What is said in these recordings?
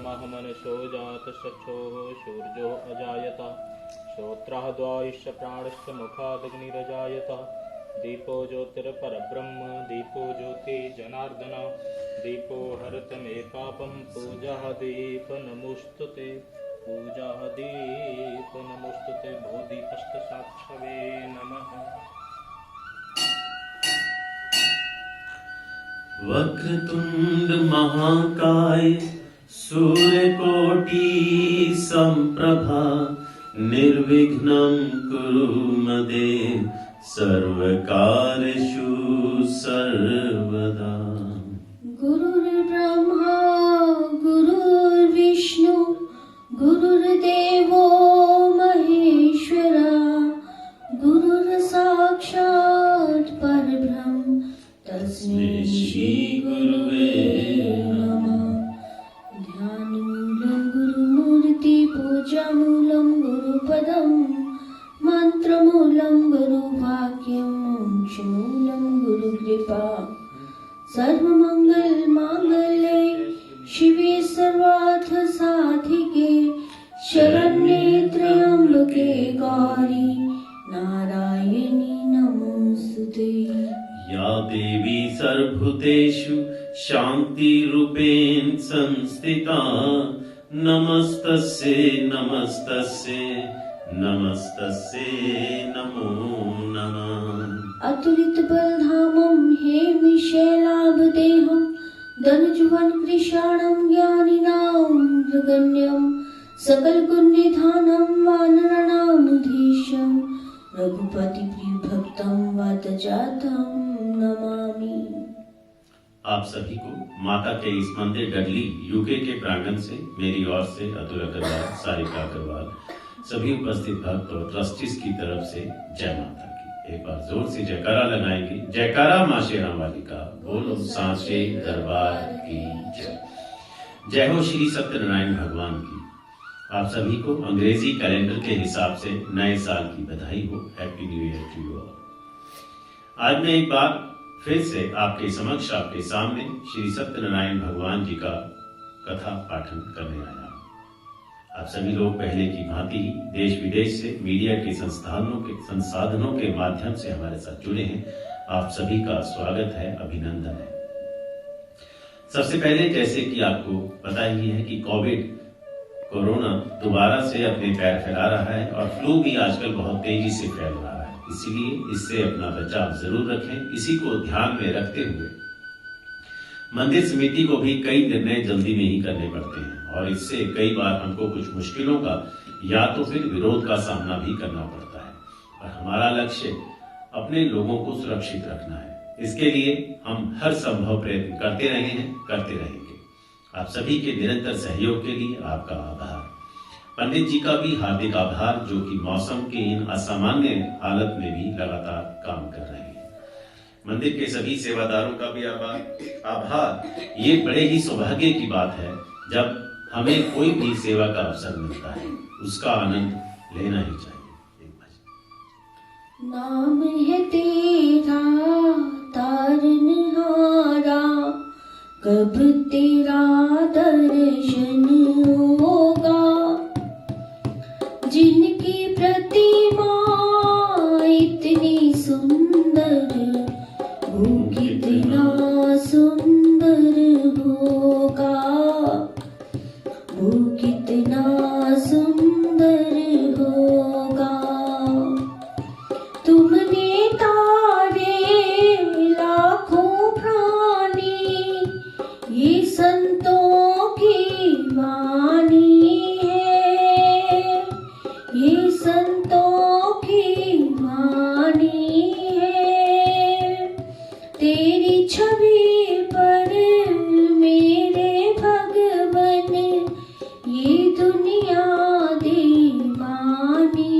ब्रह्मः मनसो जातश्चक्षो सूर्यो अजायत श्रोत्रः द्वायुश्च प्राणश्च मुखादग्निरजायत दीपो ज्योतिर्परब्रह्म दीपो ज्योति जनार्दन दीपो हरत मे पापं पूजा दीप नमोस्तुते पूजा दीप नमोस्तुते भूदीपश्च साक्षवे नमः। वक्रतुंड महाकाय सूर्यकोटि संप्रभा निर्विघ्नं कुरु मदेव सर्वकार्येषु सर्वदा। गुरुर्ब्रह्मा गुरुर्विष्णु गुरुर्देवो महेश्वरा गुरुर्साक्षात् परब्रह्म तस्मै श्री गुरुवे नमः। ध्यानमूलं गुरुमूर्ति पूजामूलं गुरुपदं मंत्रमूलं गुरुवाक्यं मोक्षमूलं गुरुकृपा। सर्वमंगलमांगल्ये शिवे सर्वार्थ साधिके शरण्ये त्र्यंबके गौरी नारायणी नमोस्तुते। या देवी सर्वभूतेषु शान्तिरूपेण संस्थिता नमस्तस्यै नमस्तस्यै नमस्तस्यै नमो नमः। अतुलित बलधामं हेमिशैलाभदेहं धनुजुवन कृशाणं ज्ञानिनां गण्यं सकलगुणनिधानं वानराणामधीशं रघुपति प्रियभक्तं वातजातं नमामि। आप सभी को माता के इस मंदिर डडली यूके के प्रांगण से मेरी ओर से अतुल अग्रवाल, सारिका अग्रवाल, सभी उपस्थित भक्त और ट्रस्टीज की तरफ से जय माता की। एक बार जोर से जयकारा लगाएंगे। जयकारा मां शेरा वाली का, बोलो सांचे दरबार की जय। जय हो श्री सत्यनारायण भगवान की। आप सभी को अंग्रेजी कैलेंडर के हिसाब से नए साल की बधाई हो। Happy new year to you all. आज मैं एक बार फिर से आपके समक्ष, आपके सामने श्री सत्यनारायण भगवान जी का कथा पाठन करने आया। आप सभी लोग पहले की भांति ही देश विदेश से मीडिया के संसाधनों के माध्यम से हमारे साथ जुड़े हैं। आप सभी का स्वागत है, अभिनंदन है। सबसे पहले, जैसे कि आपको पता ही है कि कोरोना दोबारा से अपने पैर फैला रहा है और फ्लू भी आजकल बहुत तेजी से फैल रहा है। इसलिए इससे अपना बचाव जरूर रखें। इसी को ध्यान में रखते हुए मंदिर समिति को भी कई निर्णय जल्दी में ही करने पड़ते हैं और इससे कई बार हमको कुछ मुश्किलों का या तो फिर विरोध का सामना भी करना पड़ता है। और हमारा लक्ष्य अपने लोगों को सुरक्षित रखना है। इसके लिए हम हर संभव प्रयत्न करते रहे हैं, करते रहेंगे। आप सभी के निरंतर सहयोग के लिए आपका आभार। पंडित जी का भी हार्दिक आभार, जो कि मौसम के इन असामान्य हालत में भी लगातार काम कर रहे हैं। मंदिर के सभी सेवादारों का भी आभार। ये बड़े ही सौभाग्य की बात है जब हमें कोई भी सेवा का अवसर मिलता है, उसका आनंद लेना ही चाहिए। नाम है तेरा तारनहारा, कब तेरा दर्शन होगा। जिनकी प्रतिमा इतनी सुंदर, वो कितना सुंदर होगा, वो कितना सुंदर होगा। तुमने तारे लाखों प्राणी, ये संतों की वाणी है, ये संतों की वाणी है। तेरी छवि पर मेरे भगवन, ये दुनिया दीवानी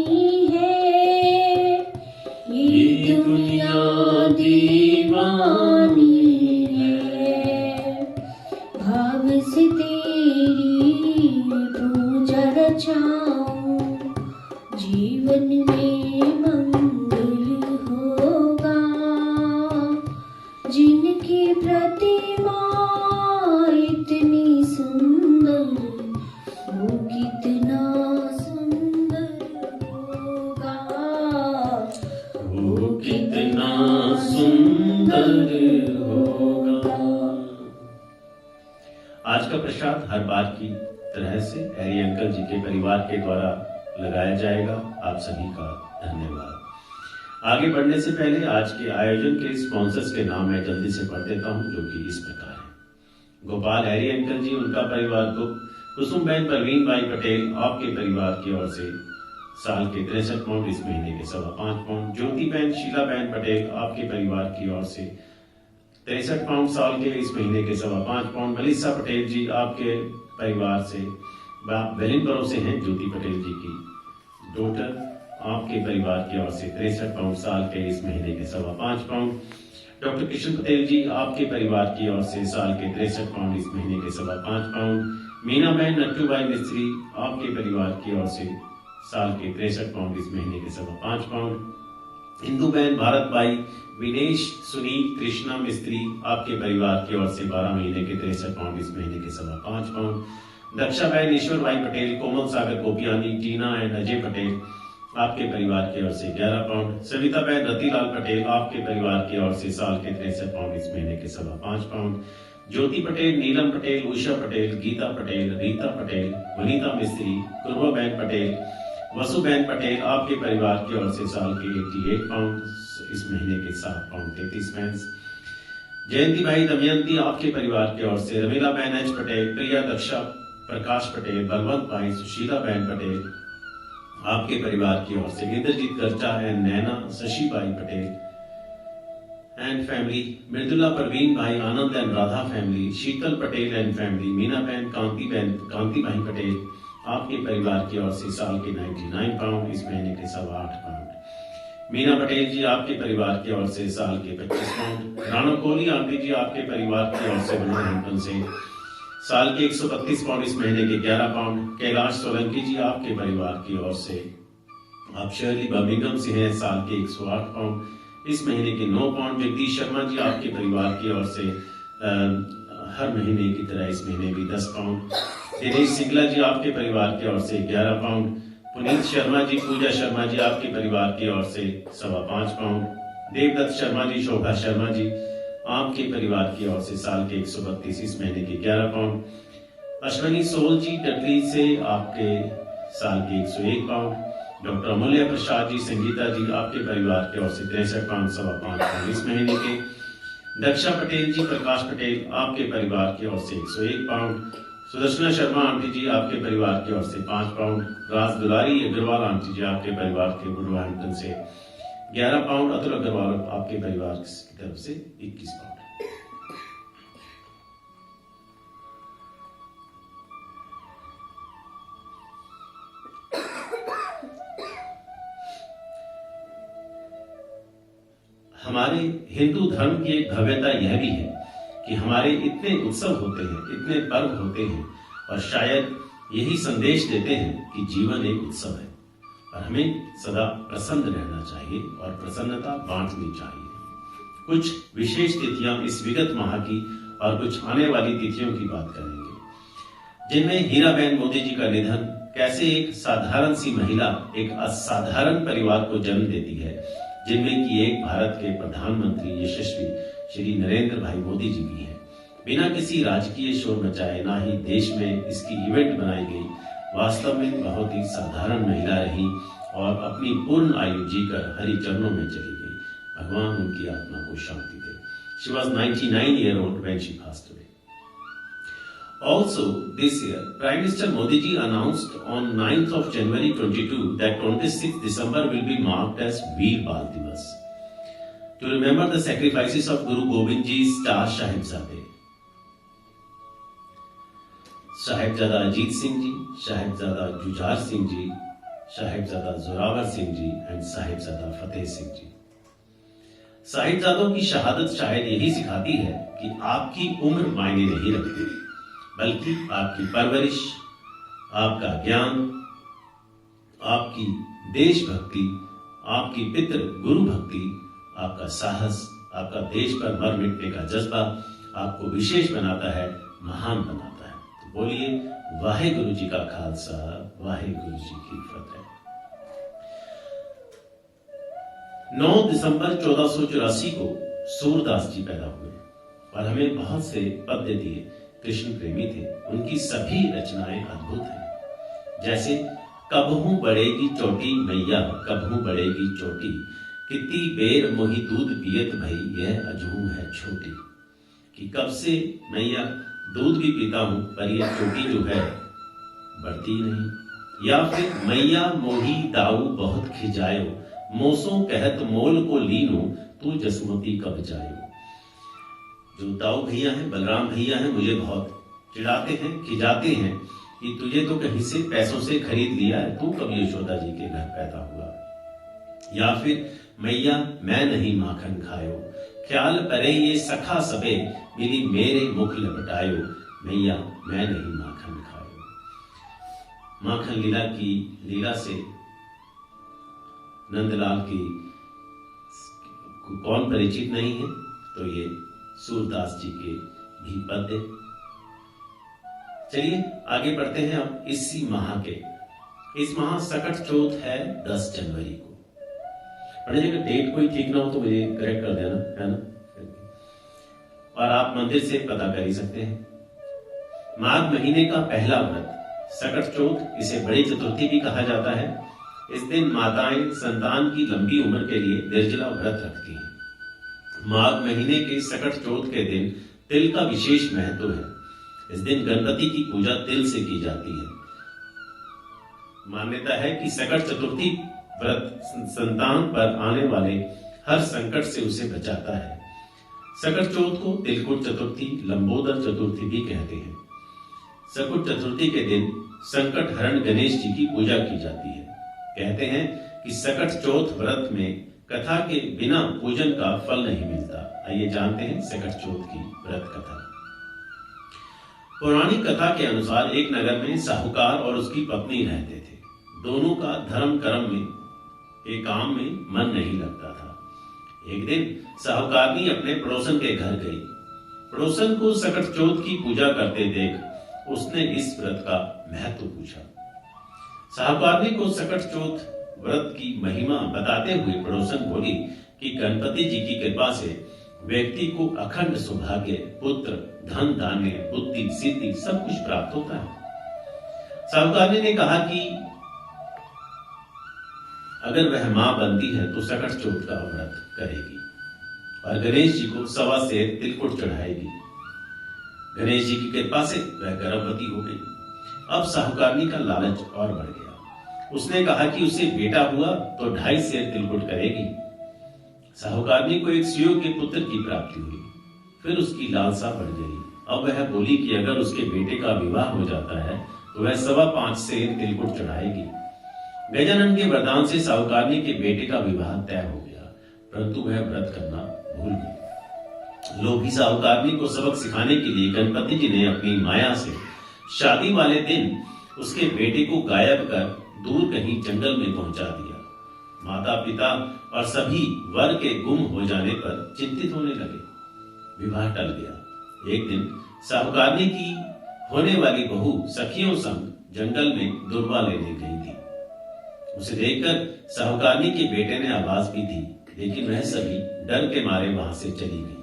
है, ये दुनिया दीवानी है। भाव से तेरी पूजा रचाऊं, जीवन में मंगल होगा। जिनकी प्रतिमा इतनी सुंदर, आज का प्रसाद हर बार की तरह से हैरी अंकल जी के परिवार के द्वारा लगाया जाएगा। आप सभी का धन्यवाद। आगे बढ़ने से पहले आज के आयोजन के स्पॉन्सर्स के नाम मैं जल्दी से पढ़ देता हूं, जो कि इस प्रकार है। गोपाल हैरी अंकल जी, उनका परिवार कुसुम बहन परवीन भाई पटेल, आपके परिवार की ओर से साल के 63 पाउंड, इस महीने के 5.25 पाउंड। ज्योति बहन शीला बहन पटेल, आपके परिवार की ओर से 63 पाउंड साल के, इस महीने के 5.25 पाउंड। मलिसा पटेल जी, आपके परिवार से वेलिंगबरो से हैं, ज्योति पटेल जी की डॉटर, आपके परिवार की ओर से 63 पाउंड साल के, इस महीने के 5.25 पाउंड। डॉक्टर किशन पटेल जी, आपके परिवार की ओर से साल के 63 पाउंड, इस महीने के 5.25 पाउंड। मीना बहन नट्टू भाई मिस्त्री, आपके परिवार की ओर से साल के 63 पाउंड, इस महीने के 5.25 पाउंड। इंदु बहन भारत भाई विनेश सुनील कृष्णा मिस्त्री, आपके परिवार की ओर से 12 महीने के 63 पाउंड, इस महीने के 5.25 पाउंड। दक्षा बहन ईश्वर भाई पटेल, कोमल सागर गोपियानी, टीना एंड अजय पटेल, आपके परिवार की ओर से 11 पाउंड। सविता बहन रतिलाल पटेल, आपके परिवार की ओर से साल के 63 पाउंड, इस महीने के 5.25 पाउंड। ज्योति पटेल, नीलम पटेल, उषा पटेल, गीता पटेल, रीता पटेल, वनीता मिस्त्री, कुर्वा बहन पटेल, वसु बहन पटेल, आपके परिवार की ओर से साल के 88 पाउंड, इस महीने के 7 पाउंड 33 पैंस। जयंती भाई दमयंती, आपके परिवार की ओर से रमीला बहन एच पटेल, प्रिया दक्षा, प्रकाश पटेल, बलवंत भाई, सुशीला बहन पटेल, आपके परिवार की ओर से इंद्रजीत गर्चा एंड नैना, शशि भाई पटेल एंड फैमिली, मृदुला परवीन भाई, Anand and Radha family, Sheetal Patel and family, Meena बहन कांति भाई पटेल, आपके परिवार की ओर से साल के 99 पाउंड, इस महीने के 8.25 पाउंड। मीना पटेल जी, आपके परिवार की ओर से साल के 25 पाउंड। राणा कोहली आंटी जी, आपके परिवार की ओर से वुलवरहैम्पटन से साल के 132 पाउंड, इस महीने के 11 पाउंड। कैलाश सोलंकी जी, आपके परिवार की ओर से आप शर्ली बर्मिंघम से हैं, साल के 108 पाउंड, इस महीने के 9 पाउंड। जगदीश शर्मा जी, आपके परिवार की ओर से हर महीने की तरह इस महीने भी 10 पाउंड। दिनेश सिंगला जी, आपके परिवार की ओर से 11 पाउंड। पुनीत शर्मा जी, पूजा शर्मा जी, आपके परिवार की ओर से 5.25 पाउंड। देवदत्त शर्मा जी, शोभा शर्मा जी, आपके परिवार की ओर से साल के 132, इस महीने के 11 पाउंड। अश्वनी सोल जी टटली से आपके साल के 101 पाउंड। डॉक्टर अमूल्य प्रसाद जी, संगीता जी, आपके परिवार की ओर से 63 पाउंड 5.25 पाउंड, इस महीने के। दक्षा पटेल जी, प्रकाश पटेल, आपके परिवार की ओर से 101 पाउंड। सुदर्शना शर्मा आंटी जी, आपके परिवार की ओर से 5 पाउंड। राज दुलारी अग्रवाल आंटी जी, आपके परिवार के वुलवरहैम्पटन से 11 पाउंड। अतुल अग्रवाल, आपके परिवार की तरफ से 21 पाउंड। हमारे हिंदू धर्म की एक भव्यता यह भी है कि हमारे इतने उत्सव होते हैं, इतने पर्व होते हैं, और शायद यही संदेश देते हैं कि जीवन एक उत्सव है और हमें सदा प्रसन्न रहना चाहिए और प्रसन्नता बांटनी चाहिए। कुछ विशेष तिथियां इस विगत माह की और कुछ आने वाली तिथियों की बात करेंगे, जिनमें हीराबेन मोदी जी का निधन कैसे एक साधारण सी महिला एक असाधारण परिवार को जन्म देती है, जिनमें कि एक भारत के प्रधानमंत्री यशस्वी श्री नरेंद्र भाई मोदी जी भी हैं। बिना किसी राजकीय शोर मचाए, ना ही देश में इसकी इवेंट बनाई गई, वास्तव में बहुत ही साधारण महिला रही और अपनी पूर्ण आयु जीकर हरि चरणों में चली गई। भगवान उनकी आत्मा को शांति दे। She was 99 years old when she passed away. Also, this year, Prime Minister Modi ji announced on 9th of January 22 that 26th December will be marked as Veer Bal Divas, to remember the sacrifices of Guru Gobind Ji's star Sahibzade. Sahibzada Ajit Singh ji, Sahibzada Jujhar Singh ji, Sahibzada Zorawar Singh ji and Sahibzada Fateh Singh ji. साहिबजादों की शहादत शायद यही सिखाती है कि आपकी उम्र मायने नहीं रखती, बल्कि आपकी परवरिश, आपका ज्ञान, आपकी देशभक्ति, आपकी पितृ गुरु भक्ति, आपका साहस, आपका देश पर मर मिटने का जज्बा आपको विशेष बनाता है, महान बनाता है। बोलिए वाहे गुरु जी का खालसा, वाहे गुरु जी की फतेह। 9 दिसंबर 1484 को सूरदास जी पैदा हुए और हमें बहुत से पद्य दिए। कृष्ण प्रेमी थे, उनकी सभी रचनाएं अद्भुत हैं। जैसे कबहू बढ़ेगी चोटी मैया कबहू बढ़ेगी चोटी, कितनी बेर मोही दूध पियत भई यह अजहू है छोटी। कि कब से मैया दूध भी पीता हूं पर यह चोटी जो है बढ़ती नहीं। या फिर मैया मोही दाऊ बहुत खिजायो, मोसों कहत मोल को लीनो तू जसमती कब जायो। जो दाऊ भैया हैं, बलराम भैया हैं, मुझे बहुत चिढ़ाते हैं, खिजाते हैं कि तुझे तो कहीं से पैसों से खरीद लिया है, तू कब यशोदा जी के घर पैदा हुआ। या फिर मैया मैं नहीं माखन खायो, ख्याल परे ये सखा सबे मिली मेरे मुख लपटायो, मैया मैं नहीं माखन खायो। माखन लीला से नंदलाल की कौन परिचित नहीं है, तो ये सूरदास जी के भी पद्य। चलिए आगे बढ़ते हैं अब इसी माह के। इस माह सकट चौथ है 10 जनवरी को। पंडित जी अगर डेट कोई ठीक ना हो तो मुझे करेक्ट कर देना, है ना। और आप मंदिर से पता कर ही सकते हैं। माघ महीने का पहला व्रत सकट चौथ, इसे बड़ी चतुर्थी भी कहा जाता है। इस दिन माताएं संतान की लंबी उम्र के लिए निर्जला व्रत रखती हैं। माघ महीने के सकट चौथ के दिन तिल का विशेष महत्व है। इस दिन गणपति की पूजा तिल से की जाती है। मान्यता है कि सकट चतुर्थी व्रत संतान पर आने वाले हर संकट से उसे बचाता है। सकट चौथ को तिलकुट चतुर्थी, लंबोदर चतुर्थी भी कहते हैं। सकट चतुर्थी के दिन संकट हरण गणेश जी की पूजा की जाती है। कहते हैं कि सकट चौथ व्रत में कथा के बिना पूजन का फल नहीं मिलता। आइए जानते हैं सकट चौथ की व्रत कथा। पौराणिक कथा के अनुसार एक नगर में साहूकार और उसकी पत्नी रहते थे। दोनों का धर्म कर्म में एक काम में मन नहीं लगता था। एक दिन साहूकारनी अपने पड़ोसन के घर गई। पड़ोसन को सकट चौथ की पूजा करते देख उसने इस व्रत का महत्व पूछा। साहूकारनी को सकट चौथ व्रत की महिमा बताते हुए पड़ोसन बोली कि गणपति जी की कृपा से व्यक्ति को अखंड सौभाग्य, पुत्र, धन, धान्य, बुद्धि, सिद्धि सब कुछ प्राप्त होता है। साहूकारनी ने कहा कि अगर वह मां बनती है तो सकट चौथ का व्रत करेगी और गणेश जी को 1.25 सेर तिलकुट चढ़ाएगी। गणेश जी की कृपा से वह गर्भवती हो गई। अब साहूकारनी का लालच और बढ़ गया। उसने कहा कि उसे बेटा हुआ तो 2.5 सेर तिलकुट करेगी। साहूकारनी को एक सुयोग्य पुत्र की प्राप्ति हुई। फिर उसकी लालसा बढ़ गई। अब वह बोली कि अगर उसके बेटे का विवाह हो जाता है तो वह 5.25 सेर तिलकुट चढ़ाएगी। गजानन के वरदान से साहूकारनी के बेटे का विवाह तय हो गया, परंतु वह व्रत करना भूल गई। लोभी साहूकारनी को सबक सिखाने के लिए गणपति जी ने अपनी माया से शादी वाले दिन उसके बेटे को गायब कर दूर कहीं जंगल में पहुंचा दिया। माता पिता और सभी वर के गुम हो जाने पर चिंतित होने लगे। विवाह टल गया। एक दिन साहूकारनी की होने वाली बहू सखियों संग जंगल में दुर्वा लेने गई थी। उसे देखकर साहूकारनी के बेटे ने आवाज भी दी, लेकिन वह सभी डर के मारे वहां से चली गई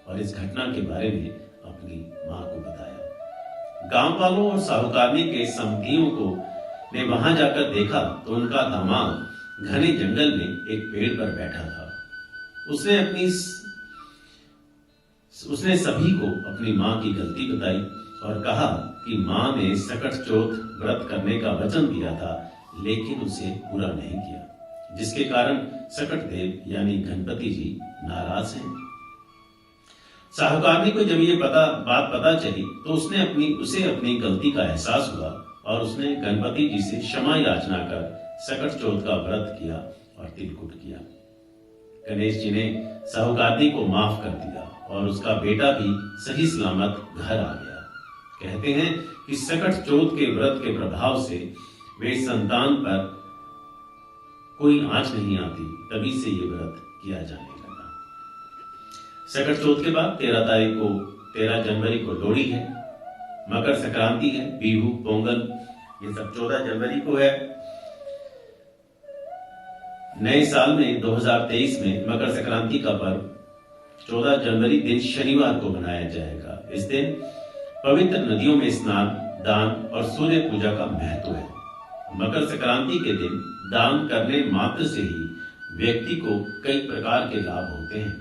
और इस घटना के बारे में अपनी मां को बताया। गांव वालों और साहूकारनी के संबंधियों को ने वहां जाकर देखा तो उनका दामाद घने जंगल में एक पेड़ पर बैठा था। उसने सभी को अपनी मां की गलती बताई और कहा कि मां ने सकट चौथ व्रत करने का वचन दिया था, लेकिन उसे पूरा नहीं किया, जिसके कारण सकट देव यानी गणपति जी नाराज हैं। साहूकारनी को जब ये बात पता चली तो उसे अपनी गलती का एहसास हुआ और उसने गणपति जी से क्षमा याचना कर सकट चौथ का व्रत किया और तिलकुट किया। गणेश जी ने साहूकारनी को माफ कर दिया और उसका बेटा भी सही सलामत घर आ गया। कहते हैं कि सकट चौथ के व्रत के प्रभाव से वे संतान पर कोई आंच नहीं आती, तभी से ये व्रत किया जाने लगा। सकट चौथ के बाद 13 जनवरी को लोहड़ी है, मकर संक्रांति है, बिहू, पोंगल, ये सब 14 जनवरी को है। नए साल में 2023 में मकर संक्रांति का पर्व 14 जनवरी दिन शनिवार को मनाया जाएगा। इस दिन पवित्र नदियों में स्नान, दान और सूर्य पूजा का महत्व है। मकर संक्रांति के दिन दान करने मात्र से ही व्यक्ति को कई प्रकार के लाभ होते हैं।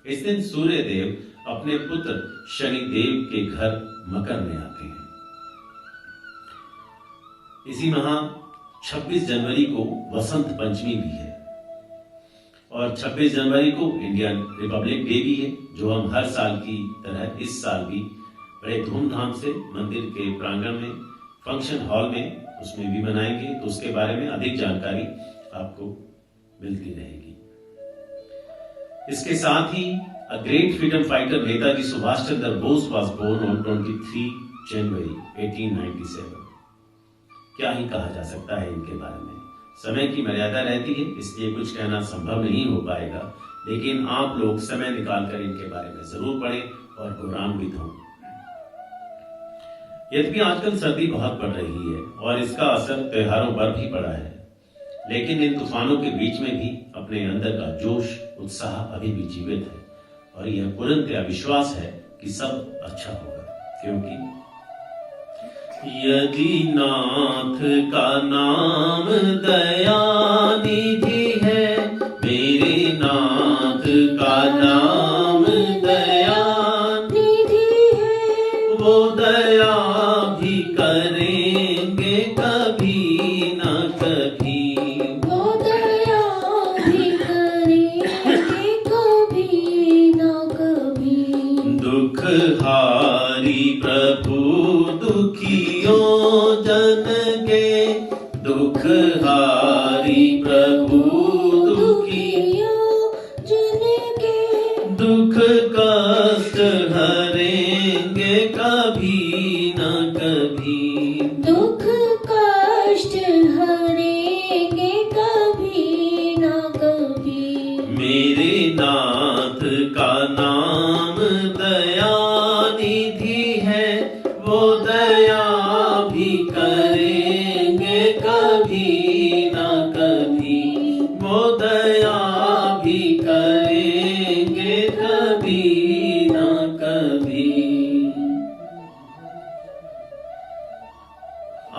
इस दिन सूर्य देव अपने पुत्र शनि देव के घर मकर में आते हैं। इसी माह 26 जनवरी को वसंत पंचमी भी है और 26 जनवरी को इंडियन रिपब्लिक डे भी है, जो हम हर साल की तरह इस साल भी बड़े धूमधाम से मंदिर के प्रांगण में, फंक्शन हॉल में उसमें भी मनाएंगे। तो उसके बारे में अधिक जानकारी आपको मिलती रहेगी। इसके साथ ही a great freedom fighter Netaji Subhash Chandra Bose was born on 23 January 1897। क्या ही कहा जा सकता है इनके बारे में। समय की मर्यादा रहती है, इसलिए कुछ कहना संभव नहीं हो पाएगा, लेकिन आप लोग समय निकालकर इनके बारे में जरूर पढ़ें और गौरवान्वित हों। यद्यपि आजकल सर्दी बहुत बढ़ रही है और इसका असर त्योहारों पर भी पड़ा है, लेकिन इन तूफानों के बीच में भी अपने अंदर का जोश, उत्साह अभी भी जीवित है और यह पूर्णतया विश्वास है कि सब अच्छा होगा, क्योंकि यदि नाथ का नाम दयानिधि है, मेरे नाथ का नाम दयानिधि है, वो दया भी करेंगे कभी न कभी, वो दया भी करेंगे कभी न कभी। दुख हारी प्रभु दुखियों जन के, दुख हारी प्रभु दुखियों जन के, दुख कष्ट हरेंगे कभी न कभी, दुख कष्ट हरेंगे कभी न कभी। मेरे नाथ का नाम दयानिधि है, वो दया भी करेंगे कभी न कभी, वो दया भी करेंगे कभी न कभी।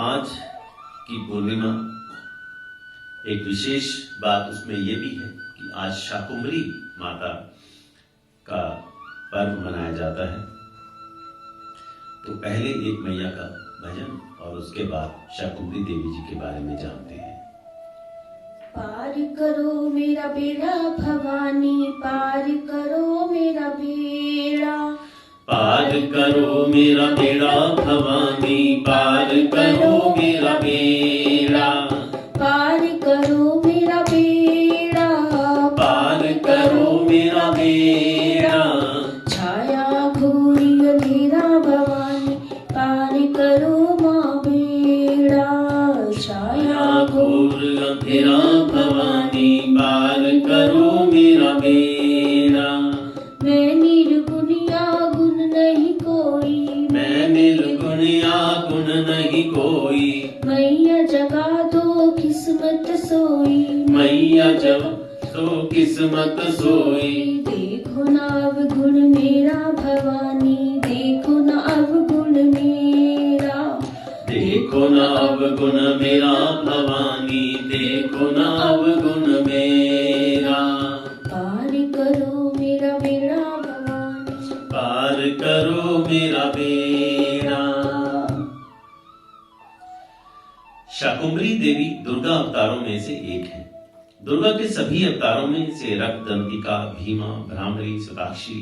आज की पूर्णिमा एक विशेष बात उसमें ये भी है कि आज शाकुंभरी माता का पर्व मनाया जाता है। तो पहले एक मैया का भजन और उसके बाद शाकुंभरी देवी जी के बारे में जानते हैं। पार करो मेरा बेड़ा भवानी, पार करो मेरा बेड़ा, पार करो मेरा बेड़ा भवानी, पार करो मेरा बेड़ा, पार करो मेरा बेड़ा, पार करो मेरा बेड़ा। छाया घोरी अंधेरा भवानी, पार करो माँ बेड़ा, छाया घोर अंधेरा भवानी, पार करो मेरा बेड़ा। मैं निर्गुणिया गुण नहीं कोई, मैं निर्गुणिया गुण नहीं कोई, मैया जगा दो किस्मत सोई, मैया जब तो किस्मत सोई। देखो ना अवगुण मेरा भवानी, देखो ना अवगुण मेरा, देखो न अवगुण मेरा भवानी, देखो न अवगुण मेरा। पार करो मेरा बेड़ा भवानी, पार करो मेरा बेड़ा। शाकुंभरी देवी दुर्गा अवतारों में से एक है। दुर्गा के सभी अवतारों में से रक्तदंतिका, भीमा, भ्रामरी, शताक्षी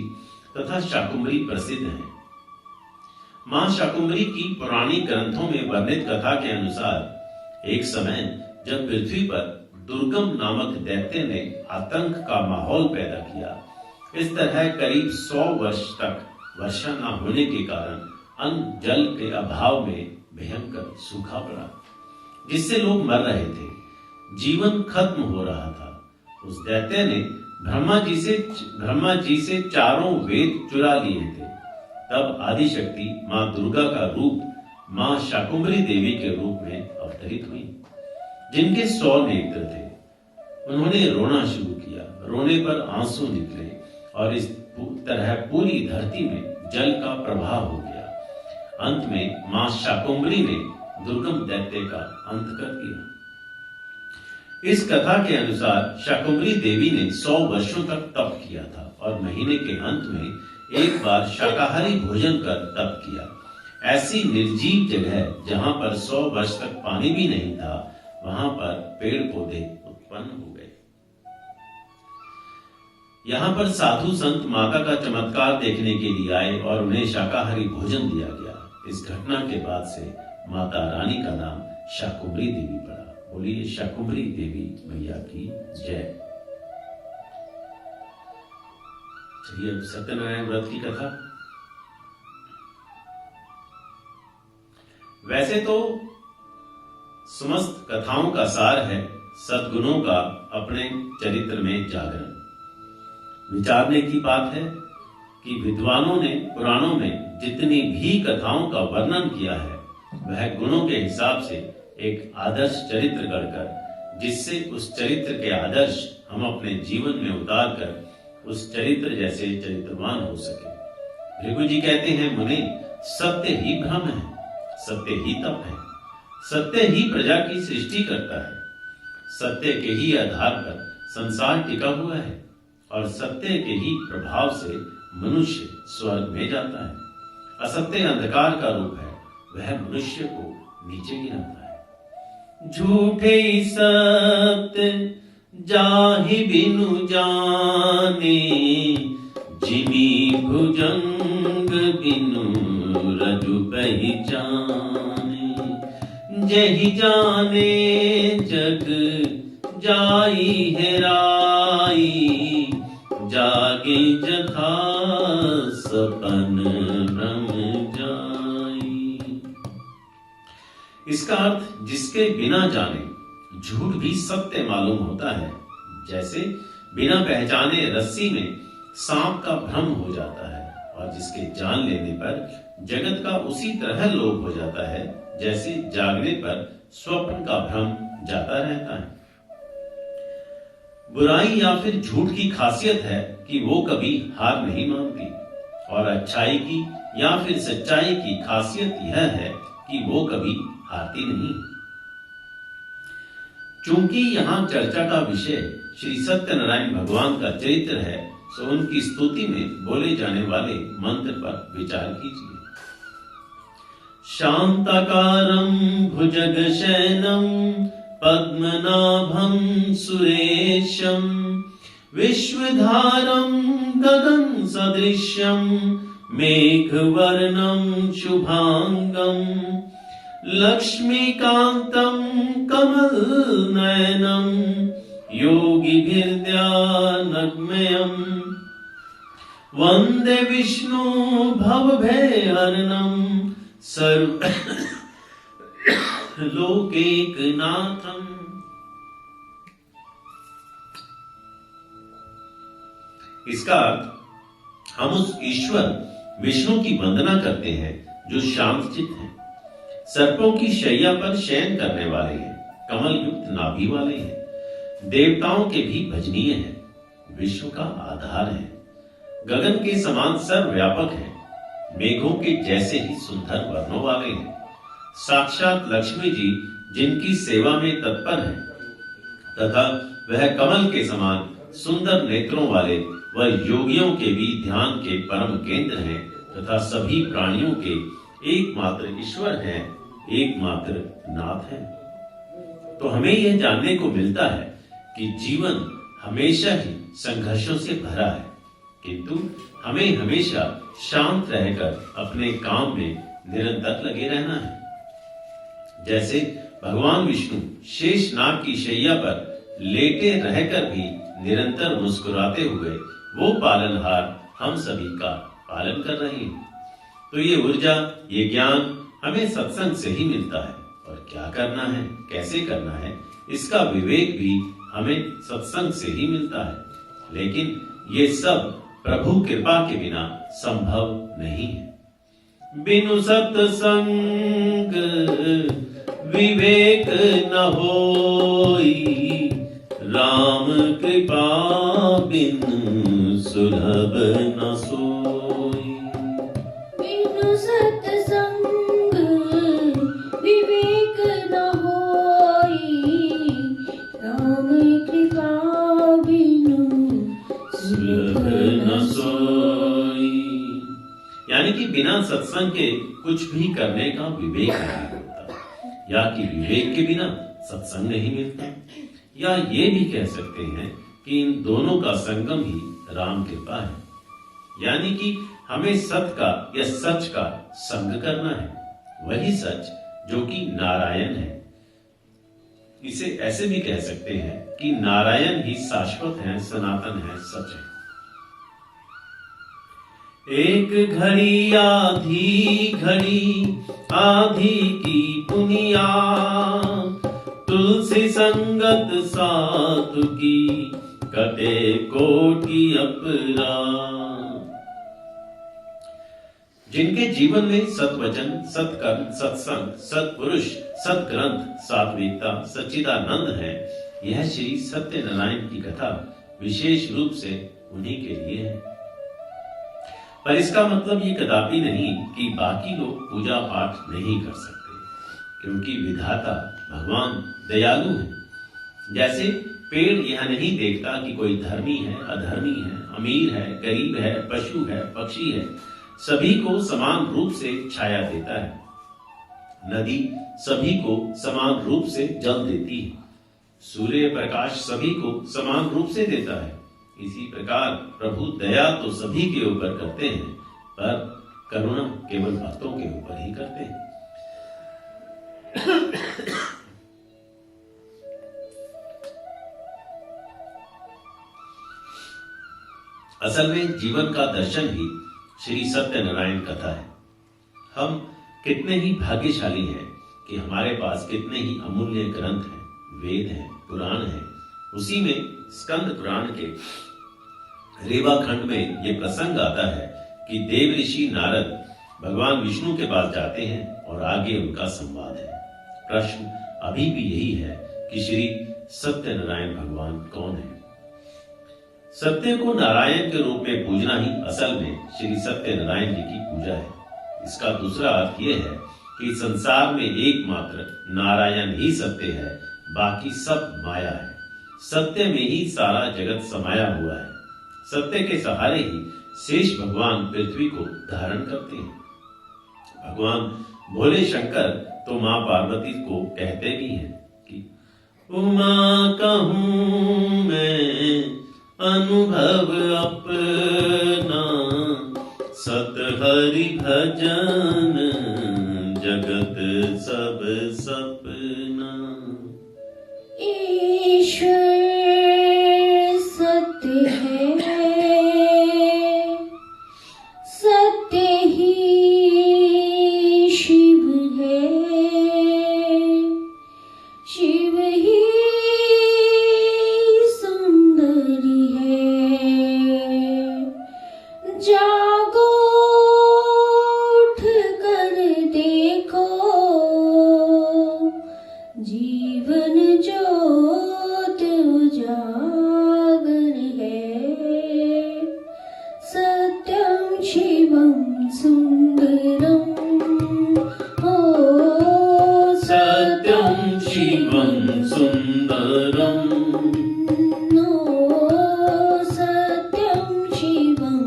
तथा शाकुंभरी प्रसिद्ध हैं। मां शाकुंभरी की पौराणिक ग्रंथों में वर्णित कथा के अनुसार एक समय जब पृथ्वी पर दुर्गम नामक दैत्य ने आतंक का माहौल पैदा किया, इस तरह करीब 100 वर्ष तक वर्षा न होने के कारण अन्न जल के अभाव में भयंकर सूखा पड़ा, जिससे लोग मर रहे थे, जीवन खत्म हो रहा था। उस दैत्य ने ब्रह्मा जी से चारों वेद चुरा लिए थे। तब आदिशक्ति मां दुर्गा का रूप मां शाकुंभरी देवी के रूप में अवतरित हुई, जिनके 100 नेत्र थे। उन्होंने रोना शुरू किया, रोने पर आंसू निकले और इस तरह पूरी धरती में जल का प्रवाह हो गया। अंत में मां शाकुंभरी ने दुर्गम दैत्य का अंत कर दिया। इस कथा के अनुसार शाकुंभरी देवी ने 100 वर्षों तक तप किया था और महीने के अंत में एक बार शाकाहारी भोजन कर तप किया। ऐसी निर्जीव जगह जहां पर 100 वर्ष तक पानी भी नहीं था, वहां पर पेड़ पौधे उत्पन्न हो गए। यहाँ पर साधु संत माता का चमत्कार देखने के लिए आए और उन्हें शाकाहारी भोजन दिया गया। इस घटना के बाद से माता रानी का नाम शाकुंभरी देवी पड़ा। बोलिए शाकुंभरी देवी मैया की जय। चलिए अब सत्यनारायण व्रत की कथा। वैसे तो समस्त कथाओं का सार है सद्गुणों का अपने चरित्र में जागरण। विचारने की बात है कि विद्वानों ने पुराणों में जितनी भी कथाओं का वर्णन किया है, वह गुणों के हिसाब से एक आदर्श चरित्र गढ़कर, जिससे उस चरित्र के आदर्श हम अपने जीवन में उतार कर उस चरित्र जैसे चरित्रवान हो सके। भृगु जी कहते हैं, मुने सत्य ही ब्रह्म है, सत्य ही तप है, सत्य ही प्रजा की सृष्टि करता है, सत्य के ही आधार पर संसार टिका हुआ है और सत्य के ही प्रभाव से मनुष्य स्वर्ग में जाता है। असत्य अंधकार का रूप है, वह मनुष्य को नीचे गिराता है। झूठे सत्य जाहि बिनु जाने, जिमी भुजंग बिनु रजु पहचाने। जहि जाने जग जाई हेराई, जागे जथा सपन भ्रम जाई। इसका अर्थ जिसके बिना जाने झूठ भी सत्य मालूम होता है, जैसे बिना पहचाने रस्सी में सांप का भ्रम हो जाता है और जिसके जान लेने पर जगत का उसी तरह लोप हो जाता है जैसे जागने पर स्वप्न का भ्रम जाता रहता है। बुराई या फिर झूठ की खासियत है कि वो कभी हार नहीं मानती और अच्छाई की या फिर सच्चाई की खासियत यह है कि वो कभी हारती नहीं। चूंकि यहाँ चर्चा का विषय श्री सत्यनारायण भगवान का चरित्र है, तो उनकी स्तुति में बोले जाने वाले मंत्र पर विचार कीजिए। शांताकारं भुजगशयनं पद्मनाभं सुरेशं, विश्वधारं गगन सदृश्यं मेघवर्णं शुभांगं, लक्ष्मीकान्तं कमलनयनं योगिभिर्ध्यानगम्यं, वन्दे विष्णु भवभयहरणं सर्व लोकैकनाथम्। इसका अर्थ हम उस ईश्वर विष्णु की वंदना करते हैं जो शांत चित्त हैं, सर्पों की शैया पर शयन करने वाले हैं, कमल युक्त नाभि वाले हैं, देवताओं के भी भजनीय हैं, विश्व का आधार है, गगन के समान सर्वव्यापक है, मेघों के जैसे ही सुंदर वर्णों वाले हैं, साक्षात लक्ष्मी जी जिनकी सेवा में तत्पर हैं, तथा वह कमल के समान सुंदर नेत्रों वाले वह योगियों के भी ध्यान के परम केंद्र हैं, तथा सभी प्राणियों के एकमात्र ईश्वर हैं, एकमात्र नाथ हैं। तो हमें यह जानने को मिलता है कि जीवन हमेशा ही संघर्षों से भरा है, किंतु हमें हमेशा शांत रहकर अपने काम में निरंतर लगे रहना है। जैसे भगवान विष्णु शेषनाग की शैया पर लेटे रहकर भी निरंतर मुस्कुराते हुए वो पालनहार हम सभी का पालन कर रहे हैं। तो ये ऊर्जा, ये ज्ञान हमें सत्संग से ही मिलता है, और क्या करना है, कैसे करना है, इसका विवेक भी हमें सत्संग से ही मिलता है। लेकिन ये सब प्रभु कृपा के बिना संभव नहीं है। बिनु सत्संग विवेक न होई, राम कृपा बिन सुलभ न सोई। बिनु सत्संग सत्संग के कुछ भी करने का विवेक नहीं होता, या कि विवेक के बिना सत्संग नहीं मिलता, या ये भी कह सकते हैं कि इन दोनों का संगम ही राम कृपा है। यानी कि हमें सत्य का या सच का संग करना है, वही सच जो कि नारायण है। इसे ऐसे भी कह सकते हैं कि नारायण ही शाश्वत है, सनातन है, सच है। एक घड़ी आधी घड़ी आधी की पुनिया, तुलसी संगत साधु की कटे कोटि अपरा। जिनके जीवन में सत्वचन, सत्कर्म, सत्संग, सत्पुरुष, सत्ग्रंथ, सात्विकता, सच्चिदानंद है, यह श्री सत्यनारायण की कथा विशेष रूप से उन्हीं के लिए है। पर इसका मतलब ये कदापि नहीं कि बाकी लोग पूजा पाठ नहीं कर सकते, क्योंकि विधाता भगवान दयालु है। जैसे पेड़ यह नहीं देखता कि कोई धर्मी है, अधर्मी है, अमीर है, गरीब है, पशु है, पक्षी है, सभी को समान रूप से छाया देता है। नदी सभी को समान रूप से जल देती है। सूर्य प्रकाश सभी को समान रूप से देता है। इसी प्रकार प्रभु दया तो सभी के ऊपर करते हैं, पर करुणा केवल भक्तों के ऊपर ही करते हैं। असल में जीवन का दर्शन ही श्री सत्यनारायण कथा है। हम कितने ही भाग्यशाली हैं कि हमारे पास कितने ही अमूल्य ग्रंथ हैं, वेद हैं, पुराण हैं। उसी में स्कंद पुराण के रेवा खंड में ये प्रसंग आता है कि देव ऋषि नारद भगवान विष्णु के पास जाते हैं और आगे उनका संवाद है। प्रश्न अभी भी यही है कि श्री सत्यनारायण भगवान कौन है? सत्य को नारायण के रूप में पूजना ही असल में श्री सत्यनारायण जी की पूजा है। इसका दूसरा अर्थ यह है कि संसार में एकमात्र नारायण ही सत्य है, बाकी सब माया है। सत्य में ही सारा जगत समाया हुआ है। सत्य के सहारे ही शेष भगवान पृथ्वी को धारण करते हैं। भगवान भोले शंकर तो मां पार्वती को कहते भी हैं कि उमा कहूं मैं अनुभव अपना, सत हरि भजन जगत सब सपना। ईश्वर सत्य है, सत्य ही शिव है, शिव ही सुंदर है। जागो उठ कर देखो, जीवन ज्योत उजागर है। सत्यं शिवं सुंदरं, ओ सत्यं शिवं सुंदरम, ओ सत्यं शिवं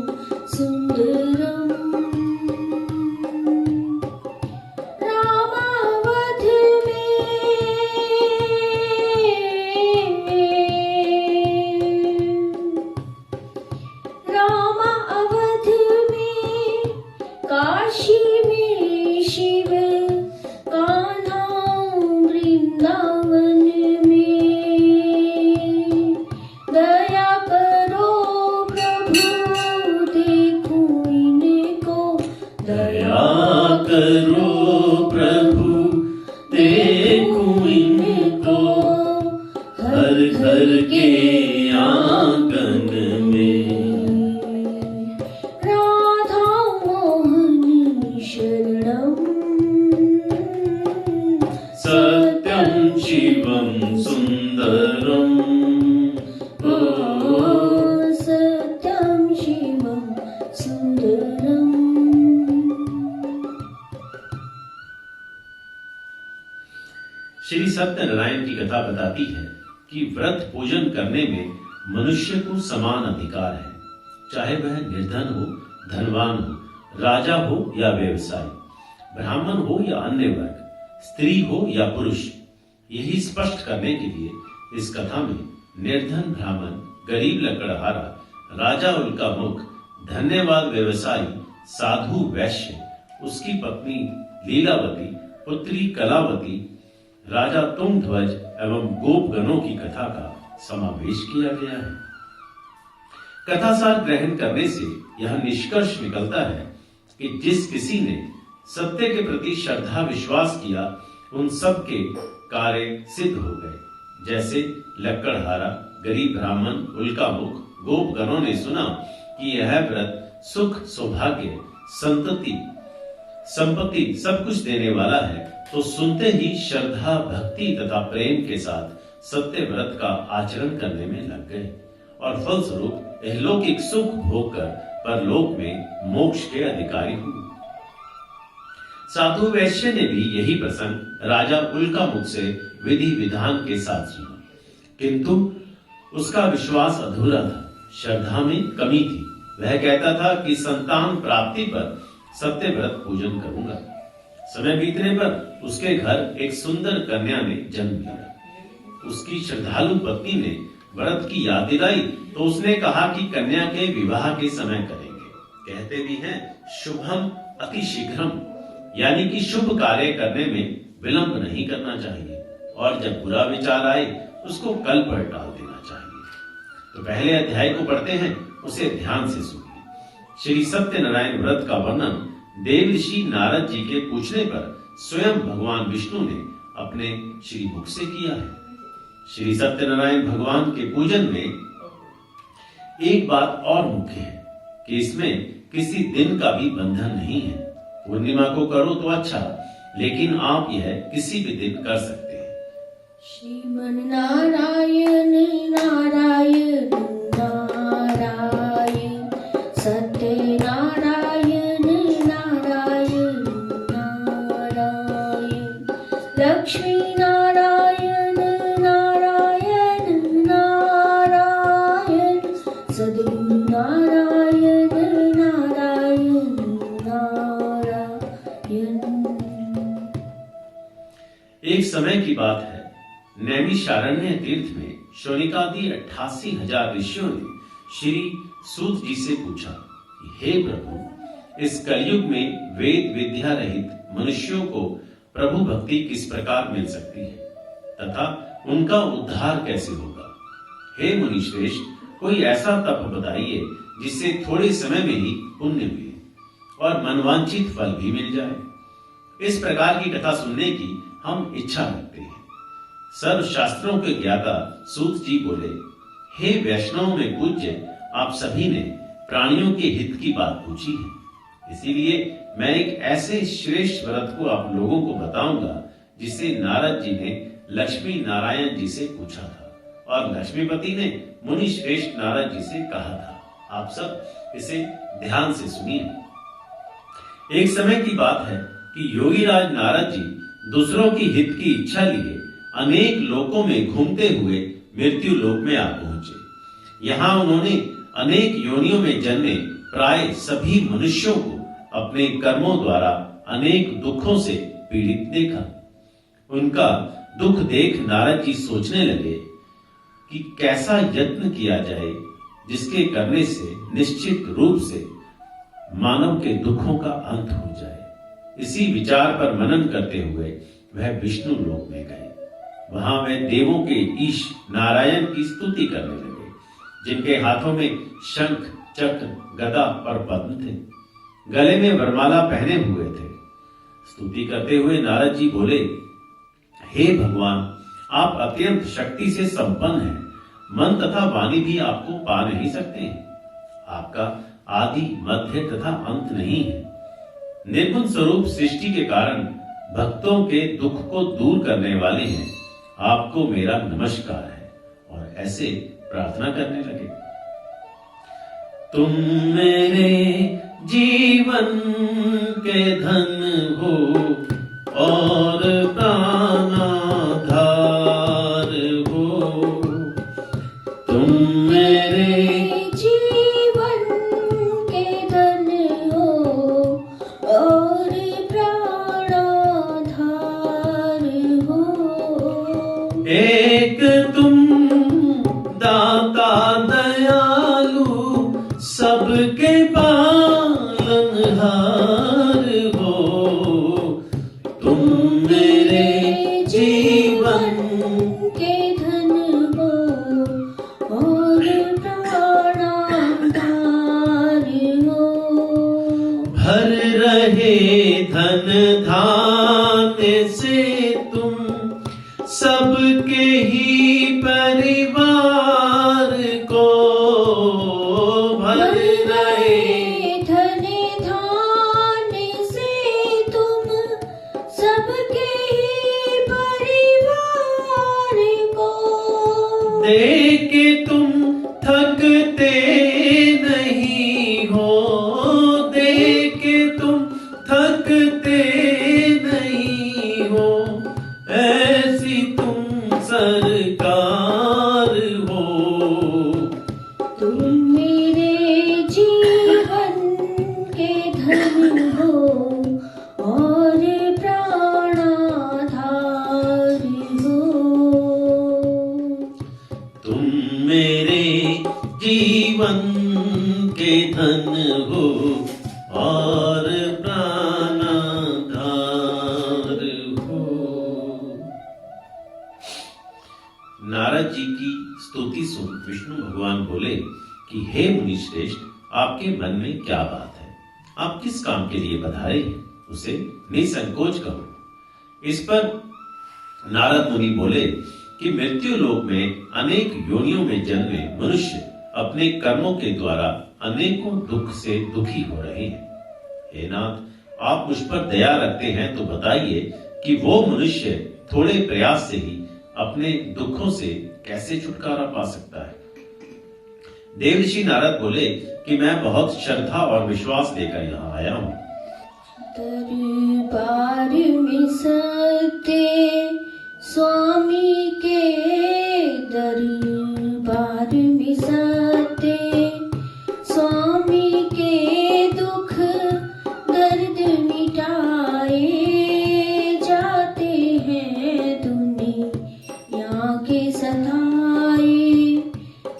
सुंदरम्। रामावध में काशी में शिव, कान्हा वृंदावन में। दया करो प्रभु देखो इनको, दया करो प्रभु देखो इनको, हर घर के आंगन में। राधा मोहन शरणम, सत्यं शिवं सुंदरम, ओ सत्यं शिवं सुंदरम। श्री सत्यनारायण की कथा बताती है कि व्रत पूजन करने में मनुष्य को समान अधिकार है, चाहे वह निर्धन हो, धनवान हो, राजा हो या व्यवसायी, ब्राह्मण हो या अन्य वर्ग, स्त्री हो या पुरुष, यही स्पष्ट करने के लिए इस कथा में निर्धन ब्राह्मण, गरीब लकड़हारा, राजा उल्का मुख, धन्यवाद व्यवसायी, साधु वैश्य, उसकी पत्नी लीलावती, पुत्री कलावती, राजा तुंगध्वज एवं गोपगणों की कथा का समावेश किया गया है। कथासार ग्रहण करने से यह निष्कर्ष निकलता है कि जिस किसी ने सत्य के प्रति श्रद्धा विश्वास किया, उन सब के कार्य सिद्ध हो गए। जैसे लक्कड़हारा, गरीब ब्राह्मण, उल्कामुख, गोपगणों ने सुना कि यह व्रत सुख, सौभाग्य, संपत्ति सब कुछ देने वाला है, तो सुनते ही श्रद्धा, भक्ति तथा प्रेम के साथ सत्य व्रत का आचरण करने में लग गए और फलस्वरूप इहलौकिक सुख भोग कर परलोक में मोक्ष के अधिकारी हुए। साधु वैश्य ने भी यही प्रसंग राजा उल्कामुख से विधि विधान के साथ सुना, किंतु उसका विश्वास अधूरा था, श्रद्धा में कमी थी। वह कहता था कि संतान प्राप्ति पर सत्य व्रत पूजन करूंगा। समय बीतने पर उसके घर एक सुंदर कन्या ने जन्म लिया। उसकी श्रद्धालु पत्नी ने व्रत की याद दिलाई तो उसने कहा कि कन्या के विवाह के समय करेंगे। कहते भी हैं शुभम अति शीघ्रम, यानी कि शुभ कार्य करने में विलंब नहीं करना चाहिए और जब बुरा विचार आए उसको कल पर टाल देना चाहिए। तो पहले अध्याय को पढ़ते हैं, उसे ध्यान से सुनिए। श्री सत्यनारायण व्रत का वर्णन देवर्षि नारद जी के पूछने पर स्वयं भगवान विष्णु ने अपने श्री मुख से किया है। श्री सत्यनारायण भगवान के पूजन में एक बात और मुख्य है कि इसमें किसी दिन का भी बंधन नहीं है। पूर्णिमा को करो तो अच्छा, लेकिन आप यह किसी भी दिन कर सकते हैं। श्रीमन नारायण नारायण नारायण, सत्यनारायण नारायण नारायण, लक्ष्मी नारायण नारायण नारायण, सद्गुरु नारायण नारायण नारायण। एक समय की बात है, नैमिषारण्य तीर्थ में शौनिकादि 88,000 ऋषियों ने श्री सूत जी से पूछा, हे प्रभु, इस कलयुग में वेद विद्या रहित मनुष्यों को प्रभु भक्ति किस प्रकार मिल सकती है तथा उनका उद्धार कैसे होगा? हे मुनिश्रेष्ठ, कोई ऐसा तप बताइए जिससे थोड़े समय में ही पुण्य मिले और मनवांछित फल भी मिल जाए। इस प्रकार की कथा सुनने की हम इच्छा रखते हैं। सर्व शास्त्रों के ज्ञाता सूत जी बोले, हे वैष्णव में पूज्य, आप सभी ने प्राणियों के हित की बात पूछी है, इसीलिए मैं एक ऐसे श्रेष्ठ व्रत को आप लोगों को बताऊंगा जिसे नारद जी ने लक्ष्मी नारायण जी से पूछा था और लक्ष्मीपति ने मुनि श्रेष्ठ नारद जी से कहा था। आप सब इसे ध्यान से सुनिए। एक समय की बात है कि योगीराज नारद जी दूसरों की हित की इच्छा लिए अनेक लोकों में घूमते हुए मृत्यु लोक में आ पहुंचे। यहाँ उन्होंने अनेक योनियों में जन्मे प्राय सभी मनुष्यों को अपने कर्मों द्वारा अनेक दुखों से पीड़ित देखा। उनका दुख देख नारद जी सोचने लगे कि कैसा यत्न किया जाए जिसके करने से निश्चित रूप से मानव के दुखों का अंत हो जाए। इसी विचार पर मनन करते हुए वह विष्णु लोक में गए। वहां वह देवों के ईश नारायण की स्तुति करने लगे, जिनके हाथों में शंख, चक्र, गदा और पद्म थे, गले में वरमाला पहने हुए थे। स्तुति करते हुए नारद जी बोले, हे भगवान, आप अत्यंत शक्ति से संपन्न हैं, मन तथा वाणी भी आपको पा नहीं सकते हैं। आपका आदि मध्य तथा अंत नहीं है। निर्गुण स्वरूप सृष्टि के कारण भक्तों के दुख को दूर करने वाले हैं। आपको मेरा नमस्कार है। और ऐसे प्रार्थना करने लगे, तुम मेरे जीवन के धन हो और प्राणाधार हो, तुम मेरे जीवन के धन हो एक तुम दाता दयालु सबके पालनहार हो, तुम मेरे जीवन के धन हो और प्राणाधार हो। भर रहे धन धान्य से तुम सबके ही परिवार को, भर रहे धन धान्य से तुम सबके ही परिवार को। दे के तुम थकते नहीं हो, दे के तुम थकते नहीं हो, ऐसी तुम सरकार हो। तुम मेरे जीवन के धन हो और प्राणाधार हो। तुम मेरे जीवन के धन हो और प्राणाधार हो। नारद जी की स्तुति सुन विष्णु भगवान बोले कि हे मुनिश्रेष्ठ, आपके मन में क्या बात है? आप किस काम के लिए पधारे हैं? उसे निसंकोच कहो। इस पर नारद मुनि बोले कि मृत्यु लोक में अनेक योनियों में जन्मे मनुष्य अपने कर्मों के द्वारा अनेकों दुख से दुखी हो रहे हैं। हे नाथ, आप मुझ पर दया रखते हैं तो बताइए कि वो मनुष्य थोड़े प्रयास से ही अपने दुखों से कैसे छुटकारा पा सकता है? देवर्षि नारद बोले कि मैं बहुत श्रद्धा और विश्वास लेकर यहाँ आया हूँ। दरबार में सत्य स्वामी के, दरबार में सत्य स्वामी के दुख दर्द मिटाए जाते हैं। दुनिया के सताए